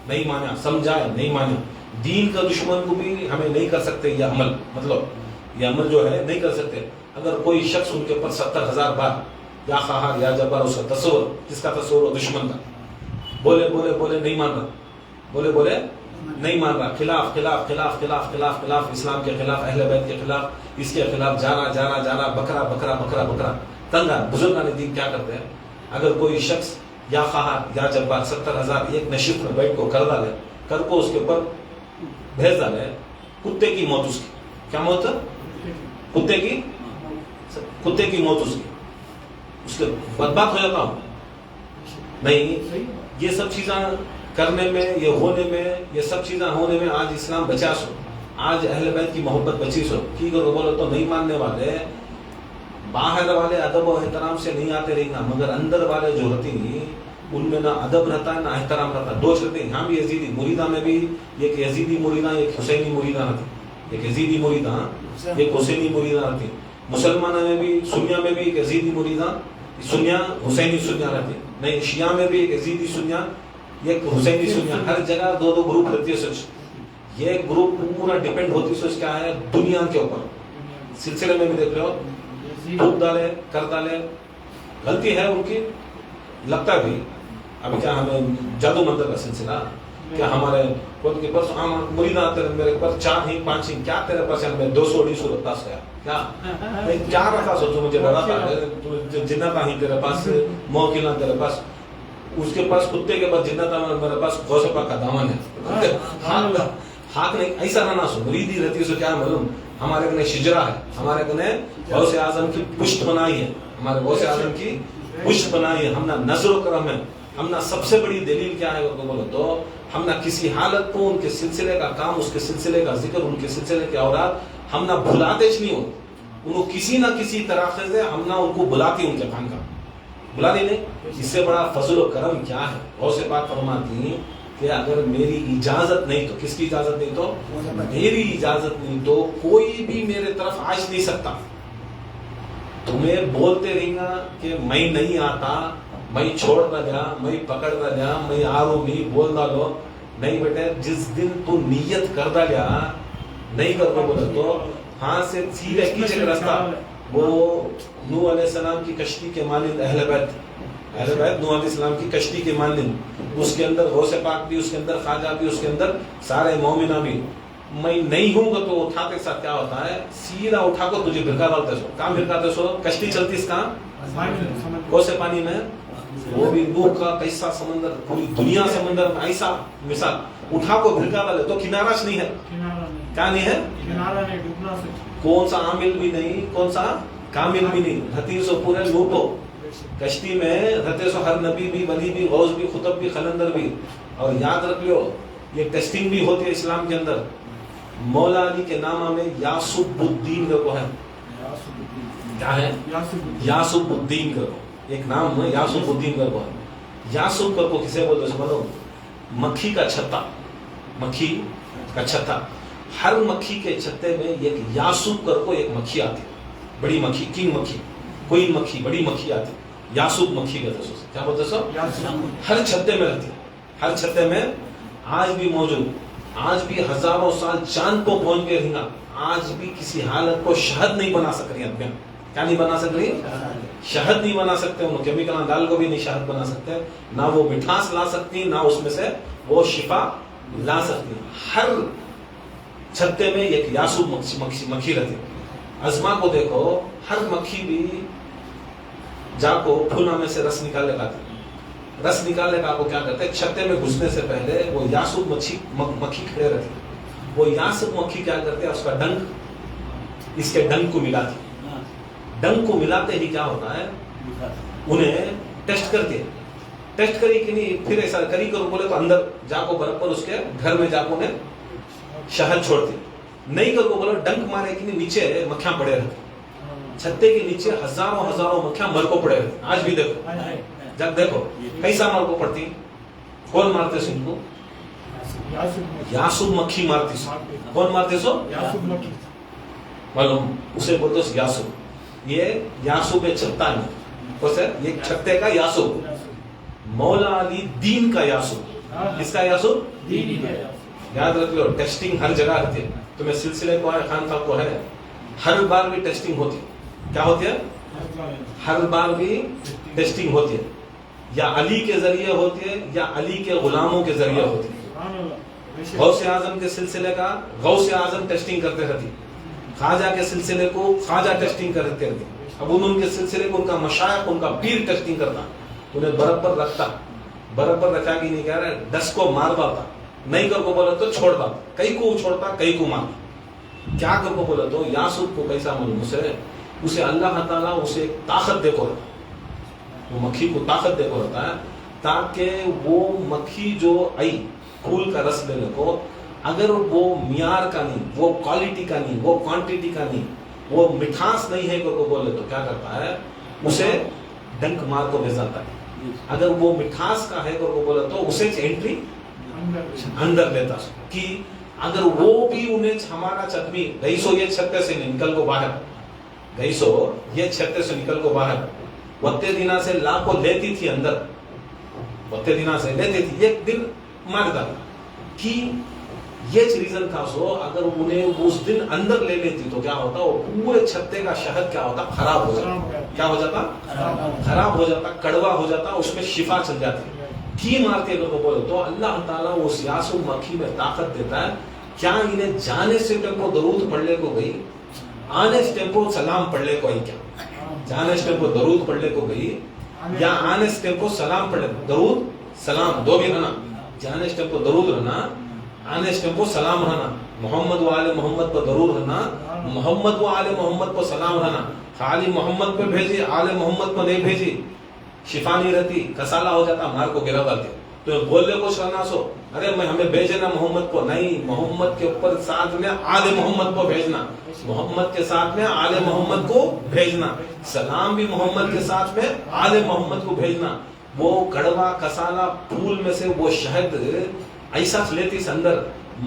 نہیں مانا, سمجھائے نہیں مانا. دین کا دشمن کو بھی ہمیں نہیں کر سکتے یہ عمل, مطلب یہ عمل جو ہے نہیں کر سکتے. اگر کوئی شخص ان کے اوپر 70,000 بار یا قہار یا جبار, اس کا تصور, کس کا تصور ہو, دشمن کا, بولے نہیں مان رہا, بولے نہیں مان رہا, خلاف اسلام کے خلاف, اہل بیت کے خلاف, اس کے خلاف جا رہا, بکرا تنگا. بزرگان دین کیا کرتے ہیں, اگر کوئی شخص یا قہار یا جبار 70,000 ایک نشست میں بیٹھ کو کر ڈالے, کر کو اس کے اوپر بھیج ڈالے, کتے کی موت اس کی, کیا موت ہے, کتے کی موت اس کے بدبخت ہو جاتا ہوں. نہیں, یہ سب چیزیں کرنے میں, یہ ہونے میں, یہ سب چیزیں ہونے میں آج اسلام بچا سو, آج اہل بیت کی محبت بچی سو. کی کرو بولو تو نہیں ماننے والے, باہر والے ادب و احترام سے نہیں آتے رہیں گا, مگر اندر والے جو ہوتی ہیں ان میں نہ ادب رہتا ہے نہ احترام رہتا ہے. دوست رہتے ہیں. یہاں بھی یزیدی مریدہ میں بھی ایک یزیدی مریدہ, ایک حسینی مریدہ رہتی, ایک یزیدی مریدہ, ایک حسینی مریدہ رہتی. مسلمانوں میں بھی, سنیا میں بھی ایک یزیدی مریدہ, سنیا حسینی سنیا رہتی. نہیں, شیعہ میں بھی ایک یزیدی سنیا, ایک حسینی سنیا. ہر جگہ دو گروپ رہتی ہے. سوچ, یہ گروپ پورا ڈیپینڈ ہوتی ہے. سوچ کیا ہے, دنیا کے اوپر سلسلے میں بھی دیکھ رہے ہو, ڈوب ڈالے, کر ڈالے, غلطی ہے ان کی, لگتا بھی. ابھی کیا ہمیں جادو منتر کا سلسلہ, کیا ہمارے خود کے پاس مرید آتے ہیں میرے پاس 4 ہی 5 ہی, کیا تیرے پاس ہے, میں 200 رکھتا گیا, کیا رکھا سو, تو مجھے ڈراتا ہے, جنت ہی تیرے پاس, موکل تیرے پاس, اس کے پاس کتے کے پاس جنت, میرے پاس غوث پاک کا دامن ہے. ہاتھ نہیں, ایسا نہ سو, مریدی رہتی ہے. سو کیا معلوم, ہمارے کنے شجرا ہے, ہمارے کنے غوث اعظم کی پشت بنائی ہے, ہمارے غوث اعظم کی پشت بنائی ہے. ہم نہ نظر و کرم ہے, ہم نہ سب سے بڑی دلیل کیا ہے بولو تو, ہم نہ کسی حالت کو ان کے سلسلے کا کام, اس کے سلسلے کا ذکر, ان کے سلسلے کے اوراد ہم نہ بھلاتے نہیں ہو, ان کو کسی نہ کسی طرح سے ہم نہ ان کو بلاتی, ان کے خان کا بلاتی نہیں. اس سے بڑا فضل و کرم کیا ہے. غوث پاک فرماتی ہیں کہ اگر میری اجازت نہیں تو, کس کی اجازت نہیں تو, میری اجازت نہیں تو کوئی بھی میرے طرف آج نہیں سکتا. تمہیں بولتے رہیں گا کہ میں نہیں آتا, میں چھوڑ نہ جا, میں پکڑ نہ جا, میں آرو بھی بول ڈالو. نہیں بیٹے, جس دن تو نیت کر دا لیا نہیں کر دو بولے تو ہاں سے سیدھے کیچے کا راستہ. وہ نوح علیہ السلام کی کشتی کے مانند اہل بیت نوح علیہ السلام کی کشتی کے مانند, اس کے اندر غوث پاک بھی, اس کے اندر خواجہ بھی, اس کے اندر سارے مومنہ بھی. میں نہیں ہوں گا تو اٹھاتے ساتھ کیا ہوتا ہے, سیدھا اٹھا کو تجھے بھرکا ڈالتے سو. کہاں بھرکاتے سو, کشتی چلتی اس کہاں, غوث پانی میں. وہ بھی نوح کا کیسا سمندر, پوری دنیا سمندر میں, ایسا مثال اٹھا کو بھرکا ڈالے تو کنارہ نہیں ہے, کیا نہیں ہے, کون سا عامل بھی نہیں, کون سا کامل بھی نہیں. رہتی سو پورے لوٹو کشتی میں, رہتے سو ہر نبی بھی, ولی بھی, غوث بھی, خطب بھی, خلندر بھی. اور یاد رکھ لو, یہ ٹیسٹنگ بھی ہوتی ہے اسلام کے اندر. مولا علی کے نامہ میں یاسب الدین کو ہے, کیا ہے, یاسب الدین کو, ایک نام ہے یاسب الدین کو ہے. یاسب کو کسے بولتے سمجھو, مکھی کا چھتا, مکھی کا چھتا. ہر مکھی کے چھتے میں ایک یاسب کر کو ایک مکھی آتی, بڑی مکھی, کنگ مکھی, کوئی مکھی, بڑی مکھی آتی, یاسب مکھی کہتے سو. کیا بولتے سو, ہر چھتے میں رہتی, ہر چھتے میں آج بھی موجود. آج بھی ہزاروں سال چاند کو پہنچ گئے رہنا, آج بھی کسی حالت کو شہد نہیں بنا سک رہی ہیں. کیا نہیں بنا سک رہی, شہد نہیں بنا سکتے. انہوں کیمیکل ڈال کو بھی نہیں شہد بنا سکتے, نہ وہ مٹھاس لا سکتی, نہ اس میں سے وہ شفا لا سکتی. ہر چھتے میں ایک یاسب مکھی رہتی. ازما کو دیکھو, ہر مکھی بھی جا کو پھولا میں سے رس نکالے لاتی. رس نکالنے کا آپ کو کیا کرتے ہیں, چھتے میں گھسنے سے پہلے وہ یاسب مکھی کھڑے رہتی, وہ یاسب مکھی کیا کرتے ہیں، اس کا ڈنک اس کے ڈنک کو ملاتی، ڈنک کو ملاتے ہی کیا ہوتا ہے، انہیں ٹیسٹ کرتے، ٹیسٹ کری کہ نہیں، پھر ایسا کری کرو بولے تو اندر جا کو برابر اس کے گھر میں جا کو نے شہد چھوڑتے، نہیں کرو بولو ڈنک مارے کہ نہیں، نیچے مکھیاں پڑے رہتے، چھتے کے نیچے ہزاروں مکھیاں مر کو پڑے رہتے. آج بھی دیکھو، جب دیکھو کیسا مر کو پڑتی، کون مارتے سو ان کو، یاسب مکھی مارتی سو. کون مارتے سو، معلوم اسے بولتے سو یاسب. یہ یاسب چھتا ہے، یہ چھتے کا یاسب. مولا علی دین کا یاسب. کس کا یاسب، یاد رکھ لو. ٹیسٹنگ ہر جگہ رہتی ہے. تمہیں سلسلے کو ہے، خان صاحب کو ہے، ہر بار بھی ٹیسٹنگ ہوتی ہے. کیا ہوتی ہے، ہر بار بھی ٹیسٹنگ ہوتی ہے. یا علی کے ذریعے ہوتی ہے یا علی کے غلاموں کے ذریعے ہوتی ہے. غوث اعظم کے سلسلے کا غوث اعظم ٹیسٹنگ کرتے رہتی، خواجہ کے سلسلے کو خواجہ ٹیسٹنگ کرتے رہتے. اب ان کے سلسلے کو ان کا مشائخ، ان کا پیر ٹیسٹنگ کرتا، انہیں برابر رکھتا، برابر رکھا کہ نہیں کہہ رہے، دس کو مار دیتا، نہیں کر کو بولا تو چھوڑ دیتا، کئی کو چھوڑتا کئی کو مار. کیا کر کو بولا تو یاسب کو کیسا معلوم، اسے اللہ تعالیٰ اسے ایک طاقت دے کو رہتا، وہ مکھی کو طاقت دے کو رہتا ہے، تاکہ وہ مکھی جو آئی پھول کا رس لینے کو، اگر وہ معیار کا نہیں، وہ کوالٹی کا نہیں، وہ کوانٹیٹی کا نہیں، وہ مٹھاس نہیں ہے کو بولے تو کیا کرتا ہے، اسے ڈنک مار کو بھیجاتا ہے. اگر وہ مٹھاس کا ہے کو بولے تو اسے انٹری اندر لیتا کہ اگر وہ بھی انہیں ہمارا چتمی گئی سو، یہ چھتے سے نکل کو باہر گئی سو، یہ چھتے سے نکل کو باہر وتے دینا سے لا کو لیتی تھی اندر، وتے دینا سے لیتی تھی، ایک دن مار ڈالا کہ یہ ریزن تھا سو. اگر انہیں اس دن اندر لے لیتی تو کیا ہوتا، وہ پورے چھتے کا شہد کیا ہوتا، خراب ہو جاتا. کیا ہو جاتا، خراب ہو جاتا، کڑوا ہو جاتا، اس میں شفا چل جاتی. کی مارتے لوگوں بولے تو اللہ تعالیٰ اس یاسب مکھی میں طاقت دیتا ہے. کیا انہیں جانے سے ٹیمپو درود پڑھنے کو گئی، آنے سے ٹیمپو سلام پڑھنے کو آئی، کیا جانے سے ٹیمپو درود پڑھنے کو گئی یا آنے سے ٹیمپو سلام پڑھنے، درود سلام دو بھی رہنا، جانے سے ٹیمپو درود رہنا، آنے سے ٹیمپو سلام رہنا. محمد و آل محمد پر درود رہنا، محمد و آل محمد پر سلام رہنا. خالی محمد پہ بھیجی، آل محمد پر نہیں بھیجی، شفا نہیں رہتی، کسالہ ہو جاتا، مار کو گرا ڈالتے. تو بولنے کو شرنا سو، ارے میں ہمیں بھیجنا محمد کو نہیں، محمد کے اوپر ساتھ میں آل محمد کو بھیجنا، محمد کے ساتھ میں آل محمد کو بھیجنا، سلام بھی محمد کے ساتھ میں آل محمد کو بھیجنا. وہ کڑوا کسالہ پھول میں سے وہ شہد ایسا لیتی سے اندر،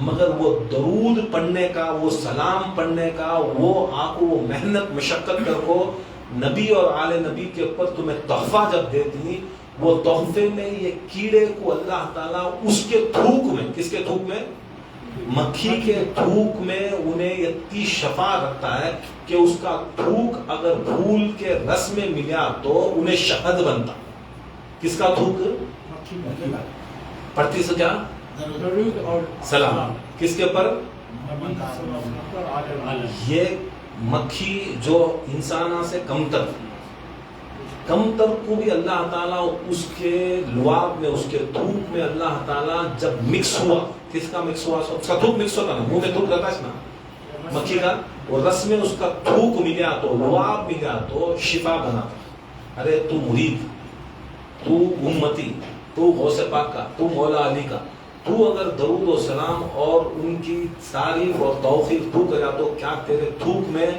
مگر وہ درود پڑھنے کا، وہ سلام پڑھنے کا، وہ آپ کو وہ محنت مشقت کر کو نبی اور آل نبی کے اوپر تمہیں تحفہ جب دیتی، وہ تحفے میں یہ کیڑے کو اللہ تعالیٰ اس کے تھوک میں، کس کے تھوک میں، مکھی کے تھوک میں انہیں اتنی شفا رکھتا ہے کہ اس کا تھوک اگر پھول کے رس میں ملا تو انہیں شہد بنتا. کس کا تھوک، پڑھتی سے کیا، سلام کس کے اوپر، یہ مکھی جو انسانہ سے کمتر کو بھی اللہ تعالیٰ اس کے لعاب میں، اس کے تھوک میں اللہ تعالیٰ جب مکس ہوا، کس کا مکس ہوا، اس کا تھوک مکس ہوتا نا، منہ میں تھوک رہتا ہے نا مکھی کا، اور رس میں اس کا تھوک ملا تو، لعاب ملا تو شفا بنا. ارے تو مرید، تو امتی، تو غوث پاک کا، تو مولا علی کا، تو اگر درود و سلام اور ان کی تعریف اور توقیف تو کرا تو کیا تیرے تھوک میں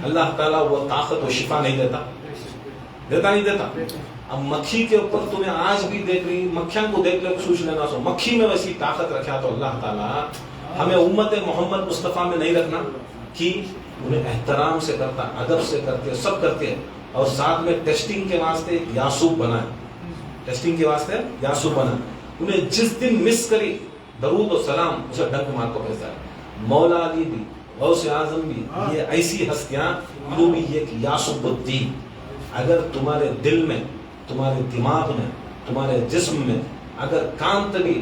اللہ تعالیٰ وہ طاقت و شفا نہیں دیتا، دیتا نہیں دیتا. اب مکھی کے اوپر تمہیں آج بھی دیکھ رہی، مکھیاں کو دیکھ لے سوچ لینا سو، مکھی میں ویسی طاقت رکھا تو اللہ تعالیٰ ہمیں امت محمد مصطفیٰ میں نہیں رکھنا کہ انہیں احترام سے کرتا، ادب سے کرتے، سب کرتے ہیں، اور ساتھ میں ٹیسٹنگ کے واسطے یاسوب بنا ہے، ٹیسٹنگ کے واسطے یاسوب بنا. انہیں جس دن مس کری درود و سلام اسے ڈنک مار کو بھیجتا ہے. مولا علی بھی، غوث اعظم بھی، یہ ایسی ہستیاں، انہوں بھی یہ یاسب الدین. اگر تمہارے دل میں، تمہارے دماغ میں، تمہارے جسم میں اگر کانت بھی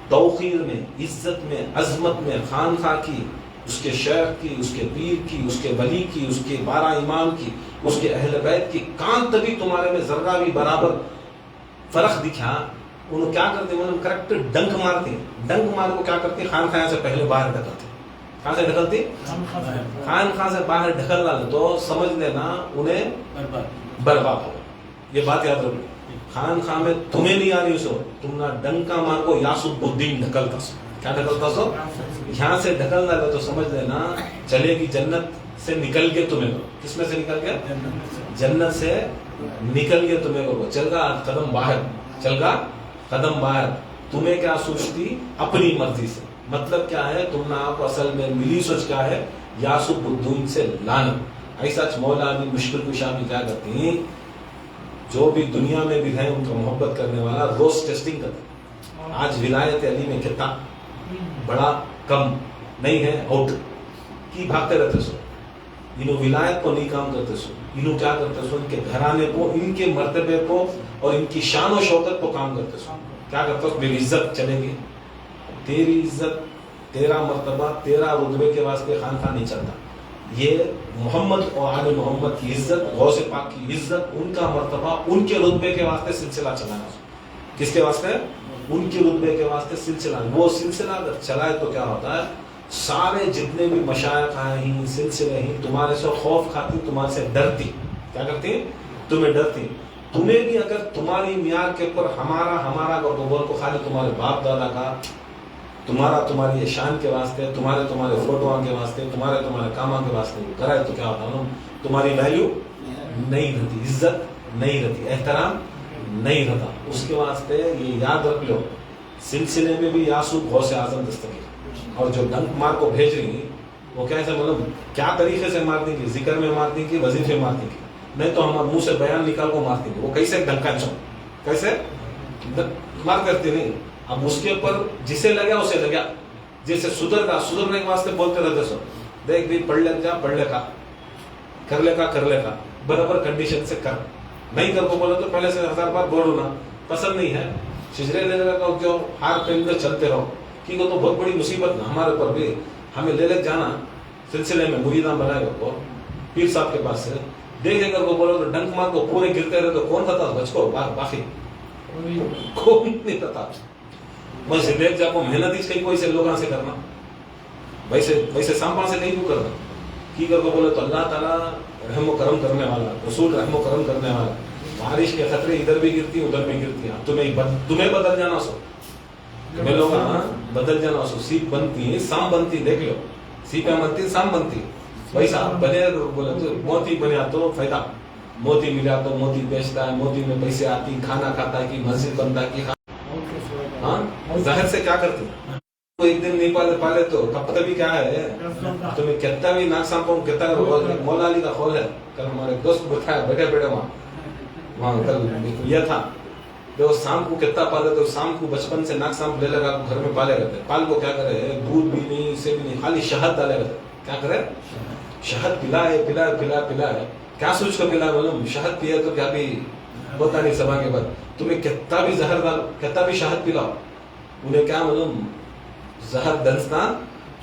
توقیر میں، عزت میں، عظمت میں خانخواہ کی، اس کے شیخ کی، اس کے پیر کی، اس کے ولی کی، اس کے 12 امام کی، اس کے اہل بیت کی کانت بھی تمہارے میں ذرہ بھی برابر فرق دکھا، انہوں کیا کرتے ہیں، انہوں کریکٹ ڈنک مارتے ہیں. ڈنک مار کو کیا کرتے ہیں، خانخواہ سے پہلے باہر کا کرتے ہیں. کہاں سے ڈھکلتی؟ خان خاں سے باہر ڈھکل ڈالے تو سمجھ لینا انہیں برباد ہو. یہ بات یاد رکھو. خان خاں میں تمہیں نہیں آ رہی سو تم نہ ڈنکا مار کو یاسب الدین ڈھکلتا سو. کیا ڈھکلتا سو؟ یہاں سے ڈھکل ڈالے تو سمجھ لینا چلے گی جنت سے نکل کے تمہیں کرو. کس میں سے نکل گیا؟ جنت سے نکل کے تمہیں کرو. چل گا قدم باہر, چل گا قدم باہر. تمہیں کیا سوچتی؟ اپنی مرضی سے. مطلب کیا ہے؟ تم نے آپ اصل میں ملی سوچ کیا ہے؟ یاسب الدین سے لعنت. ایسا مولا علی مشکل کشا بھی کیا کرتی ہیں, جو بھی دنیا میں بھی ہیں ان کو محبت کرنے والا روز ٹیسٹنگ کرتے. آج ولایت علی میں کتنا بڑا کم نہیں ہے, آؤٹ کی بھاگتے رہتے سو. انہوں ولایت کو نہیں کام کرتے سو. انہوں کیا کرتے سو؟ ان کے گھرانے کو, ان کے مرتبے کو اور ان کی شان و شوکت کو کام کرتے سو. کیا کرتے ہو؟ میری عزت چلے گی. تیری عزت, تیرا مرتبہ, تیرا رتبے کے واسطے خان خان نہیں چلتا. یہ محمد اور آل محمد کی عزت, غوث پاک کی عزت, ان کا مرتبہ, ان کے رتبے کے واسطے سلسلہ چلانا. کس کے واسطے؟ ان کے رتبے کے واسطے سلسلہ. وہ سلسلہ اگر چلائے تو کیا ہوتا ہے؟ سارے جتنے بھی مشائخ ہیں, سلسلے ہیں, تمہارے سے خوف کھاتی, تمہارے سے ڈرتی. کیا کرتی ہیں؟ تمہیں ڈرتی. تمہیں بھی اگر تمہاری معیار کے اوپر ہمارا بول کو خالی تمہارے باپ دادا کا, تمہاری شان کے واسطے, تمہارے فوٹو کے واسطے, تمہارے کاموں کے واسطے کرائے تو کیا ہوتا ہے؟ تمہاری ویلیو نہیں رہتی, عزت نہیں رہتی, احترام نہیں رہتا. اس کے واسطے یہ یاد رکھ لو, سلسلے میں بھی یاسوب غوث اعظم دستگیر. اور جو ڈنک مار کو بھیج رہی ہیں وہ کیسے, مطلب کیا طریقے سے مار دیں گی؟ ذکر میں مار دیں گی, وظیفے مار دیں گی, نہیں تو ہمارے منہ سے بیان نکال کو مار دیں گے. وہ کیسے ڈنکا چون, کیسے مار کرتے نہیں. اب اس کے اوپر جسے لگا اسے لگا, جیسے سدھرنے کے واسطے بولتے رہتے سو, دیکھ بھی پڑھ لے جا, پڑھ لے کا, کر لے کا, برابر کنڈیشن سے کر. نہیں کر کو بولے تو پہلے سے 1000 بار بولو نا, پسند نہیں ہے. شجرے لے لے کا جو ہار پہن کے چلتے رہو, کیونکہ تو بہت بڑی مصیبت نا ہمارے اوپر بھی. ہمیں لے جانا سلسلے میں مریدان بنائے گا کو پیر صاحب کے پاس سے, دیکھے کر کو بولو تو ڈنک مار کو پورے گرتے رہے تو کون تھا بچ کو باقی کون نہیں تھا. ویسے دیکھ جا کو محنت ہی کہیں کوئی سے لوگوں سے کرنا, ویسے سامپا سے نہیں کیوں کرنا. کی کر کو بولے تو اللہ تعالیٰ رحم و کرم کرنے والا, رسول رحم و کرم کرنے والا. بارش کے خطرے ادھر بھی گرتی ادھر بھی گرتی ہیں. تمہیں بدل جانا سو, تمہیں لوگ بدل جانا سو. سیپ بنتی ہے, سام بنتی, دیکھ لو سیپیں بنتی, سام بنتی. ویسا بنے بولے تو موتی بنیا تو فائدہ, موتی ملا تو موتی بیچتا ہے, موتی میں پیسے آتی, کھانا کھاتا ہے, کی مسجد بنتا ہے, کی ہاں ظاہر سے کیا کرتی. ایک دن نہیں پالے تو کب تک بھی کیا ہے, تمہیں کتنا بھی ناک سانپوں کتنا. مولا علی کا خول ہے, کل ہمارے دوست بتایا بیٹھے وہاں کل یہ تھا, جو سام کو کتنا پالے تو سام کو بچپن سے ناک سانپ لے لگا گھر میں پالے رہتے. پال کو کیا کرے, دودھ بھی نہیں, اسے بھی نہیں, خالی شہد ڈالے رہتے. کیا کرے, شہد پلائے. کیا سوچ کر پلائے, معلوم شہد پیے تو کیا بھی ہوتا نہیں. سبا کے بعد تمہیں کتنا بھی زہر ڈالو, کتنا بھی شہد پلاؤ, انہیں کیا معلوم زہر دنسنا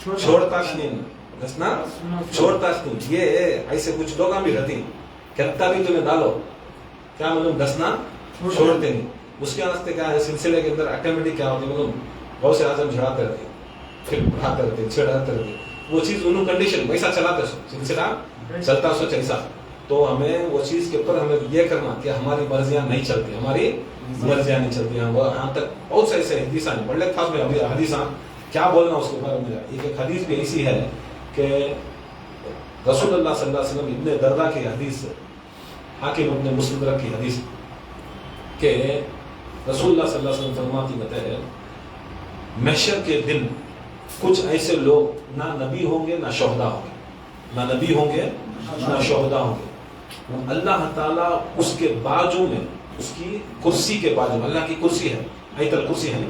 چھوڑتا نہیں, دنسنا چھوڑتا نہیں. یہ ایسے کچھ لوگ بھی رہتی, کتنا بھی تمہیں ڈالو کیا معلوم دسنا چھوڑتے نہیں. اس کے واسطے کیا ہے, سلسلے کے اندر آٹومیٹک کیا ہوتی ہے, معلوم غوث اعظم جھڑاتے رہتے, پھر بڑھاتے رہتے, چھڑاتے رہتے. وہ چیز انہوں کنڈیشن ویسا چلاتے سو, سلسلہ چلتا سو ایسا. تو ہمیں وہ چیز کے اوپر ہمیں یہ کرنا کہ ہماری مرضیاں نہیں چلتی, ہماری مرضیاں نہیں چلتی. یہاں تک بہت سے ایسے حدیث ہیں, بڑے خاص میں حدیث کیا بولنا اس کے بارے میں. ایک حدیث بھی ایسی ہے کہ رسول اللہ صلی اللہ علیہ وسلم ابن دردہ کی حدیث, حاکم ابن مستدرک کی حدیث, کہ رسول اللہ صلی اللہ علیہ وسلم فرماتی ہے, محشر کے دن کچھ ایسے لوگ نہ نبی ہوں گے نہ شہداء ہوں گے, نہ نبی ہوں گے نہ شہداء ہوں گے. اللہ تعالیٰ اس کے بازو میں, اس کی کرسی کے بازو میں, اللہ کی کرسی ہے, ایت الکرسی ہے,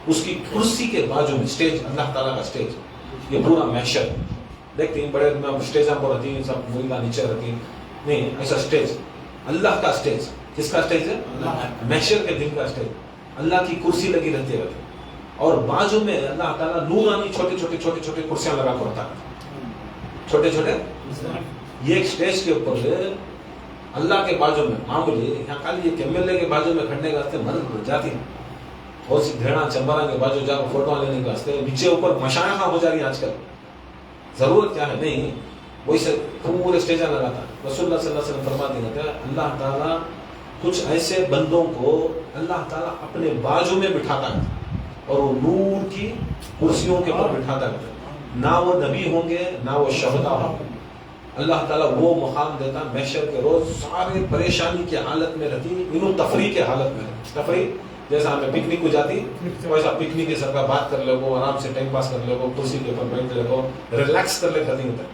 اس کی کرسی کے بازو میں اسٹیج, اللہ تعالیٰ کا اسٹیج, یہ پورا محشر. دیکھتے ہیں بڑے اسٹیج آپ کو رہتی ہیں, سب مریداں نیچے رہتی ہیں, نہیں ایسا اسٹیج, اللہ کا اسٹیج. کس کا اسٹیج ہے؟ محشر کے دن کا اسٹیج. اللہ کی کرسی لگی رہتی ہے, اور بازو میں اللہ تعالیٰ نورانی چھوٹے چھوٹے کرسیاں لگا کر رہتا ہے, چھوٹے. یہ ایک اسٹیج کے اوپر اللہ کے بازو میں معمولی, یہاں خالی یہ MLA کے بازو میں کھڑنے کے واسطے مدد جاتی ہے, اور سی دھیڑا چمبارا کے بازو جا کر فوٹو لینے کے واسطے. نیچے اوپر مشائخہ ہو جا رہی ہے آج کل, ضرورت کیا ہے نہیں وہی سے پورے اسٹیجا لگاتا ہے. رسول اللہ صلی اللہ علیہ وسلم فرماتے ہیں اللہ تعالیٰ کچھ ایسے بندوں کو اللہ تعالیٰ اپنے بازو میں بٹھاتا ہے اور وہ نور کی کرسیوں کے اوپر بٹھاتا ہے. نہ وہ نبی ہوں گے نہ وہ شہدا ہوں گے. اللہ تعالیٰ وہ مقام دیتا محشر کے روز سارے پریشانی کی حالت میں رہتی انہوں تفریح کے حالت میں رہتی. تفریح جیسا ہمیں پکنک کو جاتی ویسا پکنک کے سر کا بات کر لے گو آرام سے ٹائم پاس کر لے گو کرسی کے اوپر بیٹھ لے گو ریلیکس کر لے کھاتی ہوتا ہے.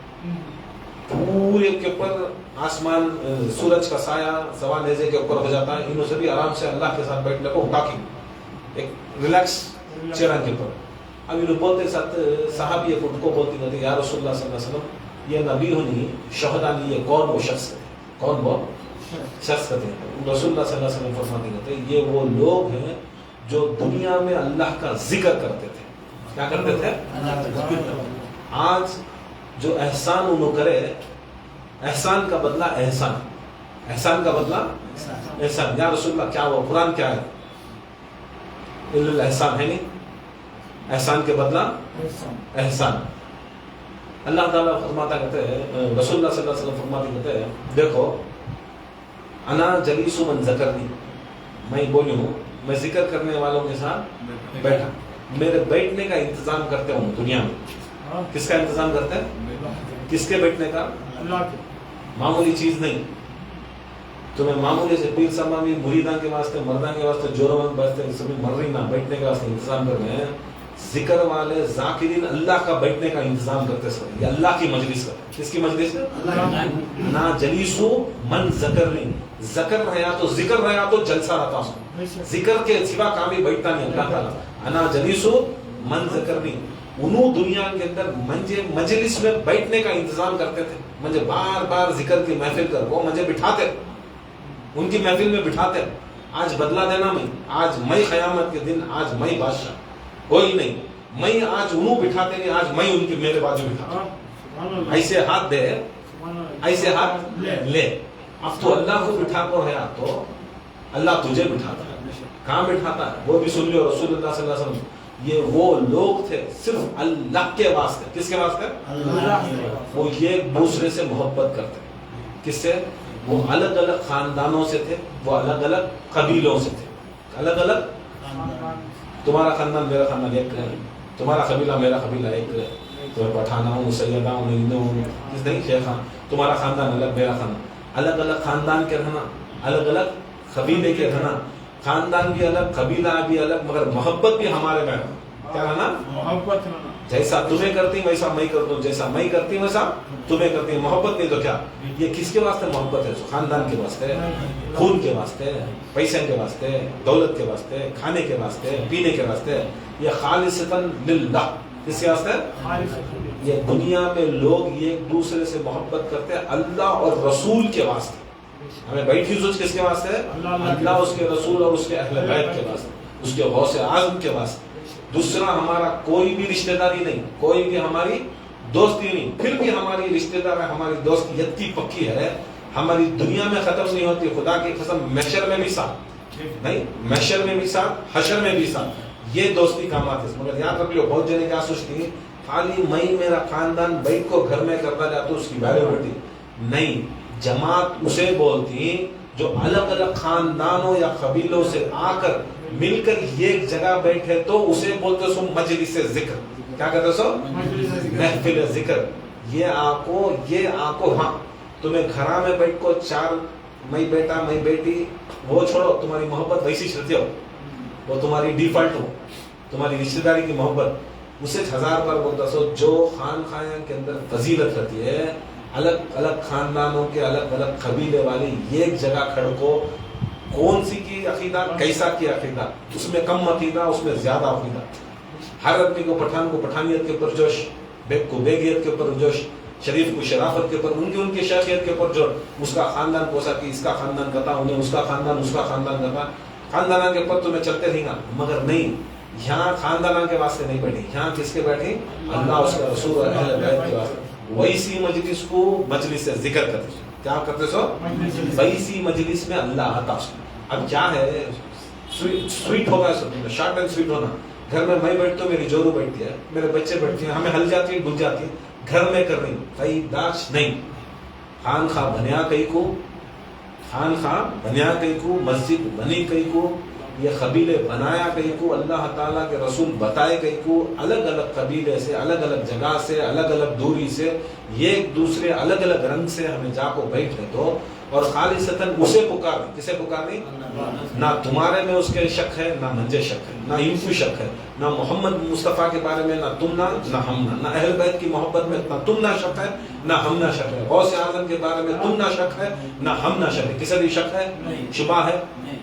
پورے کے اوپر آسمان سورج کا سایہ سوا نیزے کے اوپر ہو جاتا ہے. انہوں سے بھی آرام سے اللہ کے ساتھ بیٹھ لے گو ٹاکنگ ایک ریلیکس چہرہ کے اوپر. اب انہوں بولتے ساتھ صحابی ایک ان کو بولتی کہتے یا رسول اللہ صلی اللہ علیہ وسلم یہ نبی ہونی شہدا نہیں یہ کون وہ شخص ہے کون وہ شخص کہتے ہیں. رسول اللہ صلی اللہ علیہ وسلم فرماتے کہتے ہیں یہ وہ لوگ ہیں جو دنیا میں اللہ کا ذکر کرتے تھے. کیا کرتے تھے؟ آج جو احسان انہوں کرے احسان کا بدلہ احسان احسان کا بدلہ احسان. یا رسول اللہ کیا وہ قرآن کیا ہے احسان ہے نہیں احسان کے بدلہ احسان. اللہ تعالیٰ فرماتا کہتے ہیں رسول اللہ صلی اللہ علیہ وسلم فرماتے کہتے ہیں دیکھو انا جلیس من ذکرنی میں بولی ہوں میں ذکر کرنے والوں کے ساتھ بیٹھا میرے بیٹھنے کا انتظام کرتے ہوں دنیا میں. کس کا انتظام کرتے ہیں کس کے بیٹھنے کا معمولی چیز نہیں. تمہیں معمولی سے پیر صاحب بھی مریداں کے واسطے مرداں کے واسطے جوروں کے واسطے سبھی مر رہی نہ بیٹھنے کے واسطے انتظام کر رہے ہیں. ذکر والے ذاکرین اللہ کا بیٹھنے کا انتظام کرتے سر یہ اللہ کی مجلس کا. کس کی مجلس ہے؟ نہ جلیسو من ذکرنی ذکر رہا تو ذکر رہا تو جلسہ رہتا ہوں ذکر کے سوا کام بھی بیٹھتا نہیں اللہ تعالیٰ. انا جلیسو من ذکرنی انہوں دنیا کے اندر مجھے مجلس میں بیٹھنے کا انتظام کرتے تھے. مجھے بار بار ذکر کی محفل کر وہ مجھے بٹھاتے ان کی محفل میں بٹھاتے. آج بدلہ دینا میں آج میں قیامت کے دن آج میں بادشاہ کوئی نہیں میں آج انہوں بٹھاتے نہیں آج میں ان کی میرے بازو بٹھاتا. ایسے ہاتھ دے ایسے ہاتھ لے. اب تو اللہ کو بٹھا کر ہے تو اللہ تجھے بٹھاتا ہے. کہاں بٹھاتا ہے وہ بھی سن لو. رسول اللہ صلی اللہ علیہ وسلم یہ وہ لوگ تھے صرف اللہ کے واسطے. کس کے واسطے؟ وہ یہ ایک دوسرے سے محبت کرتے. کس سے؟ وہ الگ الگ خاندانوں سے تھے وہ الگ الگ قبیلوں سے تھے. الگ الگ تمہارا خاندان میرا خاندان ایک ہے تمہارا قبیلہ میرا قبیلہ ایک ہے. تو پٹھانا ہوں سیدہ ہوں ہندو ہوں کس نہیں شیخ ہاں تمہارا خاندان الگ میرا خاندان. الگ الگ خاندان کے رہنا الگ الگ قبیلے کے رہنا خاندان بھی الگ قبیلہ بھی الگ مگر محبت بھی ہمارے میں کیا رہنا محبت جیسا تمہیں کرتی ویسا میں کرتا ہوں جیسا میں کرتی ویسا تمہیں کرتی ہوں. محبت نہیں تو کیا یہ کس کے واسطے محبت ہے؟ خاندان کے واسطے خون کے واسطے پیسے کے واسطے دولت کے واسطے کھانے کے واسطے پینے کے واسطے. یہ خالصتاً للہ کس کے واسطے؟ یہ دنیا میں لوگ یہ ایک دوسرے سے محبت کرتے ہیں اللہ اور رسول کے واسطے. ہمیں بیٹھی سوچ کس کے واسطے؟ اللہ اس کے رسول اور اس کے اہل بیت کے واسطے اس کے غوث اعظم کے واسطے. دوسرا ہمارا کوئی بھی رشتہ داری نہیں کوئی بھی ہماری دوستی نہیں. پھر بھی ہماری رشتہ دار ہماری دوستیت کی پکی ہے ہماری دنیا میں ختم نہیں ہوتی. خدا کی قسم محشر میں بھی ساتھ نہیں محشر میں بھی ساتھ حشر میں بھی ساتھ. یہ دوستی کام آتے ہیں. مگر یاد رکھ لو بہت جنے کیا سوچتی خالی میں میرا خاندان بیٹھ کو گھر میں کرتا جاتا اس کی ویلیو بڑھتی نہیں. جماعت اسے بولتی جو الگ الگ خاندانوں یا قبیلوں سے آ کر مل کر ایک جگہ بیٹھے تو اسے بولتے سو مجلس ذکر. کیا کہتے سو؟ محفل ذکر. یہ آنکھوں ہاں تمہیں گھرا میں بیٹھ کو چار میں بیٹا میں بیٹی وہ چھوڑو تمہاری محبت ویسی چلتی ہو وہ تمہاری ڈیفالٹ ہو تمہاری رشتہ داری کی محبت اسے 1000 بار بولتا سو. جو خانقاہ کے اندر فضیلت رہتی ہے الگ الگ خاندانوں کے الگ الگ قبیلے والی ایک جگہ کھڑ کو کون سی کی عقیدہ کیسا کی عقیدہ اس میں کم عقیدہ اس میں زیادہ عقیدہ. ہر آدمی کو پٹھان کو پٹھانیت کے اوپر جوش بیگ کو بیگیت کے اوپر جوش شریف کو شرافت کے اوپر ان کی شیخیت کے اوپر جوش. اس کا خاندان کوسا کی اس کا خاندان کرتا انہیں اس کا خاندان کرتا خاندان کے اوپر تمہیں چلتے رہیں گا. مگر نہیں یہاں خاندان کے واسطے نہیں بیٹھی یہاں کس کے بیٹھی اللہ اس کا رسول اور اہل بیت کے واسطے. ویسی مجلس کو مجلس سے ذکر کرتے کیا کرتے سو ویسی مجلس میں اللہ آتا. اب کیا ہے سویٹ ہوگا شارٹ اینڈ سویٹ ہونا. گھر میں بیٹھتا ہوں میری جورو بیٹھتی ہے میرے بچے بیٹھتے ہیں ہمیں ہل جاتی ہے گل جاتی ہے گھر میں کر رہی کئی داش نہیں خان خواہ بنیا کئی کو خان خواہ بنیا کئی کو مسجد بنی کئی کو یہ قبیلے بنایا کئی کو اللہ تعالیٰ کے رسول بتائے کئی کو الگ الگ قبیلے سے الگ الگ جگہ سے الگ الگ دوری سے یہ ایک دوسرے الگ الگ رنگ سے ہمیں جا کو بیٹھے تو اور خالصتاً اسے پکار دیں کسے پکار دیں نہ تمہارے میں اس کے شک ہے نہ مجھے شک ہے نہ ان کو شک ہے نہ محمد مصطفیٰ کے بارے میں نہ تم نہ ہم نہ اہل بیت کی محبت میں نہ تم نہ شک ہے نہ ہم نہ شک ہے غوث اعظم کے بارے میں تم نہ شک ہے نہ ہم نہ شک ہے کسی بھی شک ہے شبہ ہے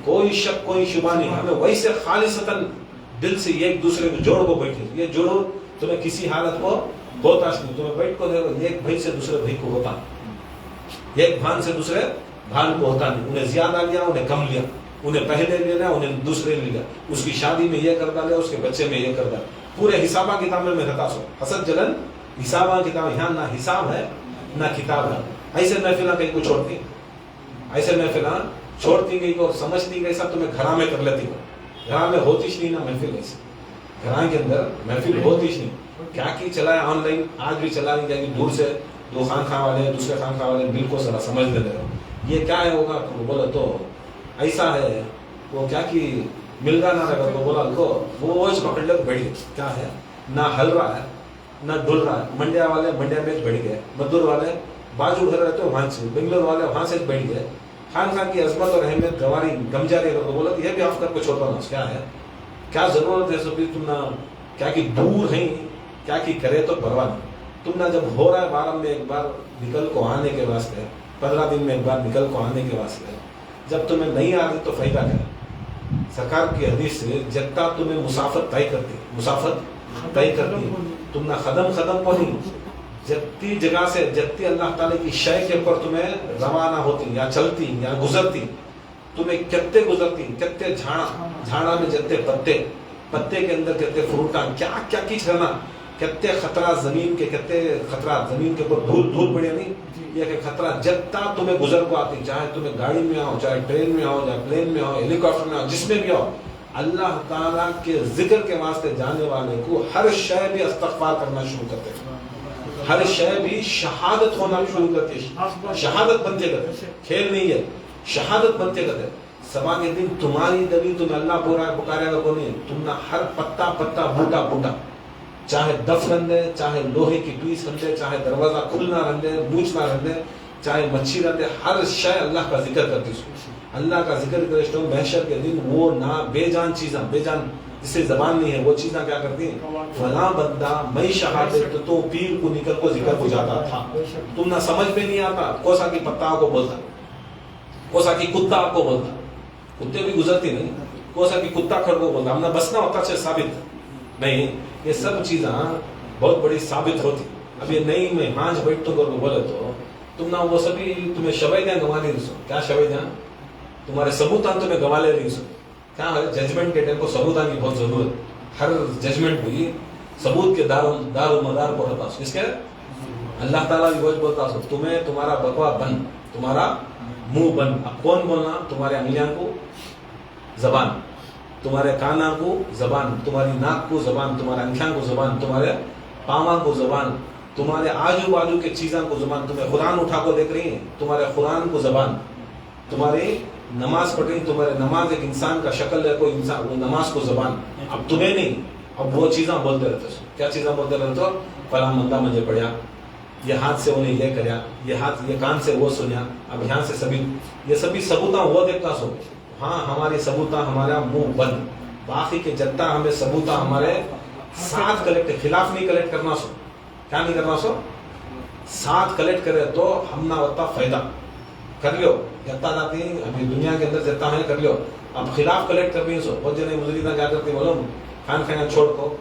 کوئی شک کوئی شبہ نہیں ہمیں ویسے خالصتاً دل سے ایک دوسرے کو جوڑ کو بیٹھے یہ جوڑو تمہیں کسی حالت کو ہوتا نہیں تمہیں بیٹھ کو دیکھو ایک بھائی سے دوسرے بھائی کو ہوتا ایک بھان سے دوسرے بھان کو ہوتا نہیں انہیں زیادہ لیا انہیں کم لیا انہیں پہلے لینا انہیں دوسرے لیا اس کی شادی میں یہ کر ڈالے اس کے بچے میں یہ کر ڈالے پورے حسابہ کتاب میں رہتا سو حسد جلن حسابہ کتاب یہاں نہ حساب ہے نہ کتاب ہے ایسے محفلیں کہیں کو چھوڑتی ایسے محفلیں چھوڑتی گئی اور سمجھتی گئی سب تمہیں گھرا میں کر لیتی ہو گھرا میں ہوتیش نہیں نا محفل ایسے گھرا کے اندر محفل ہوتیش نہیں کیا کی چلائے آن لائن آج بھی چلا نہیں جائے دور سے دو خانخواہ والے دوسرے خانخواہ والے دل کو ذرا سمجھ لیتے رہو یہ کیا ہے ہوگا بولا تو ایسا ہے وہ کیا کہ مل رہا نہ رہے گا تو بولا کو وہ پکڑ لے بیٹھ گئے کیا ہے نہ ہل رہا ہے نہ ڈل رہا ہے منڈیا والے منڈیا میں بیٹھ گئے مدور والے بازو گھر رہتے وہاں سے بنگلور والے وہاں سے بیٹھ گئے خان خان کی عظمت اور اہمیت گواری گم جا رہی ہے تو بولا یہ بھی آف کر کے چھوڑتا ہوں کیا ہے کیا ضرورت ہے سب تم نہ کیا کہ دور ہیں کیا کہ کرے تو پرواہ نہیں تم نہ جب ہو رہا ہے 12 میں ایک بار نکل کو آنے کے واسطے 15 دن میں ایک بار نکل کو آنے کے واسطے جب تمہیں نہیں آ رہی تو فائدہ کیا سرکار کی حدیث سے جتنا تمہیں مسافت طے کرتی تم نہ قدم کو نہیں جتنی جگہ سے جتنی اللہ تعالیٰ کی شے کے اوپر تمہیں روانہ ہوتی یا چلتی یا گزرتی تمہیں کتے گزرتی کتے جھاڑا میں جتنے پتے کے اندر کتے فروٹاں کیا کچھ کرنا کتے خطرہ زمین کے اوپر دھول پڑے نہیں یہ کہ خطرہ جتنا تمہیں گزر کو آتی چاہے تمہیں گاڑی میں آؤ چاہے ٹرین میں آؤ چاہے پلین میں آؤ ہیلی کاپٹر میں آؤ جس میں بھی آؤ اللہ تعالیٰ کے ذکر کے واسطے جانے والے کو ہر شے بھی استغفار کرنا شروع کرتے ہیں ہر شے بھی شہادت ہونا شروع کرتے ہیں شہادت بنتے کرتے کھیل نہیں ہے شہادت بنتے کرتے سبا کے دن تمہاری دبی تمہیں اللہ پکارے گا کو نہیں تم نہ ہر پتا بوٹا چاہے دف رندے چاہے لوہے کی پیس رندے چاہے دروازہ کھلنا رندے بوچھ نہ رندے چاہے مچھی رندے ہر شے اللہ کا ذکر کرتی اللہ کا ذکر کرتے محشر کے دن وہ نہ بے جان جس سے زبان نہیں ہے وہ چیزیں کیا کرتی ہیں فلاں بندہ میں شہادت تو پیر کو نکل کو ذکر کو جاتا تھا تم نہ سمجھ میں نہیں آتا کوسا کی پتا کو بولتا کوسا کی کتا کو بولتا کتے بھی گزرتی نہیں کوسا کی کتا کھڑ کو بولتا ہم نہ بسنا ہوتا سے ثابت نہیں یہ سب چیزیں بہت بڑی ثابت ہوتی اب یہ نہیں میں ہانج بیٹھتوں کو بولے تو تم نہ وہ سبھی تمہیں شبیدیاں گوا نہیں رہی سو کیا شبیدیاں تمہارے ثبوتاں تمہیں گوا لے رہی سو کیا ہے ججمنٹ کے ٹائم کو ثبوتاں کی بہت ضرورت ہر ججمنٹ بھی ثبوت کے دار و مدار کو رہتا اس کے اللہ تعالیٰ بھی بولتا سو تمہیں تمہارا بکوا بند تمہارا منہ بند اب کون بولنا تمہارے انگلیاں کو زبان تمہارے کانا کو زبان تمہاری ناک کو زبان تمہارے انکھیاں کو زبان تمہارے پاواں کو زبان تمہارے آجو باجو کے چیزاں کو زبان تمہیں قرآن اٹھا کو دیکھ رہی ہیں تمہارے قرآن کو زبان تمہاری نماز پڑھ رہی تمہارے نماز ایک انسان کا شکل ہے کوئی انسان وہ نماز کو زبان اب تمہیں نہیں اب وہ چیزاں بولتے رہتے ہو کیا چیزاں بولتے رہتے ہو فلاں بندہ مجھے پڑھیا یہ ہاتھ سے انہیں یہ کریا یہ کان سے وہ سنیا اب یہاں سے سبھی ثبوتاں وہ دیکھتا سو ہاں ہماری ثبوتاں ہمارا منہ بند باقی کے جتنا ہمیں ثبوتاں ہمارے ساتھ کلیکٹ خلاف نہیں کلیکٹ کرنا سو کیا نہیں کرنا سو ساتھ کلیکٹ کرے تو ہم نہ ہوتا فائدہ کر لیو جتنا جاتی ابھی دنیا کے اندر جتنا ہے کر لیو اب خلاف کلیکٹ کر بھی سو بہت جنے مجریدہ کیا کرتی بولو کھان کھانا چھوڑ کو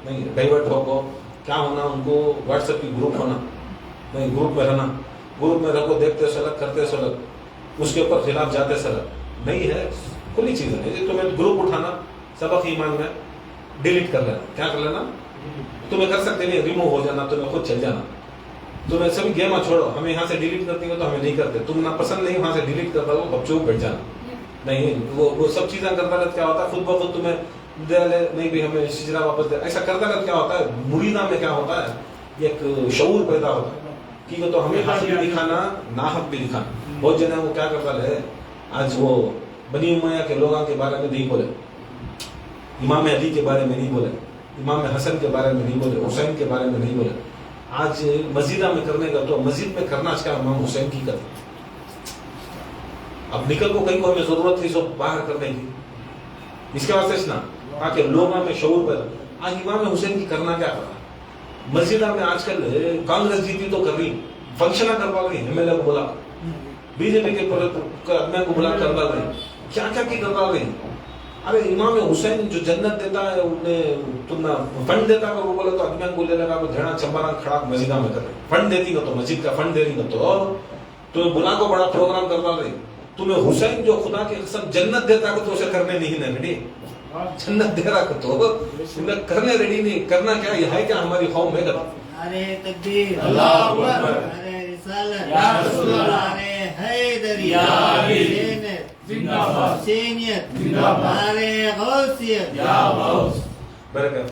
نہیں ڈائیورٹ ہو کو کیا ہونا ان کو واٹس ایپ کی گروپ ہونا نہیں گروپ میں رہنا گروپ میں رکھو دیکھتے سلگ کرتے سلگ اس کے اوپر خلاف جاتے سلگ نہیں ہے کھلی چیز ہے تمہیں گروپ اٹھانا سبق ایمان میں ڈیلیٹ کر لینا کیا کر لینا تمہیں کر سکتے نہیں ریموو ہو جانا تمہیں خود چل جانا تمہیں سبھی گیماں چھوڑو ہمیں یہاں سے ڈیلیٹ کرتی ہو تو ہمیں نہیں کرتے تم نہ پسند نہیں وہاں سے ڈیلیٹ کرتا ہو بچوں کو بیٹھ جانا نہیں وہ سب چیزیں کرتا رہتا کیا ہوتا ہے خود بخود تمہیں دے لے نہیں بھی ہمیں شجرا واپس دے ایسا کرتا رہتا کیا ہوتا ہے مریدہ میں کیا ہوتا ہے ایک شعور پیدا ہوتا ہے کہ تو ہمیں حق بھی دکھانا ناحق بھی دکھانا. بہت جنے وہ کیا کرتا ہے آج وہ بنی امیہ کے لوگوں کے بارے میں نہیں بولے, امام علی کے بارے میں نہیں بولے, امام حسن کے بارے میں نہیں بولے, حسین کے بارے میں نہیں بولے. آج مسجدہ میں کرنے کا تو مسجد میں کرنا چاہیے امام حسین کی کرتے. اب نکل کو کہیں کو ہمیں ضرورت تھی سب باہر کرنے کی, اس کے واسطے نا تاکہ لوگوں میں شعور پیدا. آج امام حسین کی کرنا کیا کرنا مسجدہ میں. آج کل کانگریس جیتی تو کر رہی فنکشن کروا رہی, ایم ایل اے کو بلا, بی جے پی کے آدمی کو بلا کروا رہی, کیا کیا کی کروا رہی. ارے امام حسین جو جنت دیتا ہے تم فنڈ دیتا ہے, وہ بولے تو آدمی کو لے لگا دھیڑا چمبارا کھڑا مسجدہ میں کر رہے. فنڈ دیتی گا تو مسجد کا فنڈ دے رہی گا تو تمہیں بلا کو بڑا پروگرام کروا رہی. تمہیں حسین جو خدا کی قسم جنت دیتا ہے تو اسے کرنے نہیں نا ریڈی, جنت دے رہا تو کرنے ریڈی نہیں. کرنا کیا یہ ہے کیا ہماری قوم ہے. نعرہ تکبیر, اللہ اکبر, نعرہ رسالت, یا رسول اللہ, نعرہ حیدر, یا حسینیت, زندہ باد, حسینیت, زندہ باد, نعرہ غوثیت, یا غوث.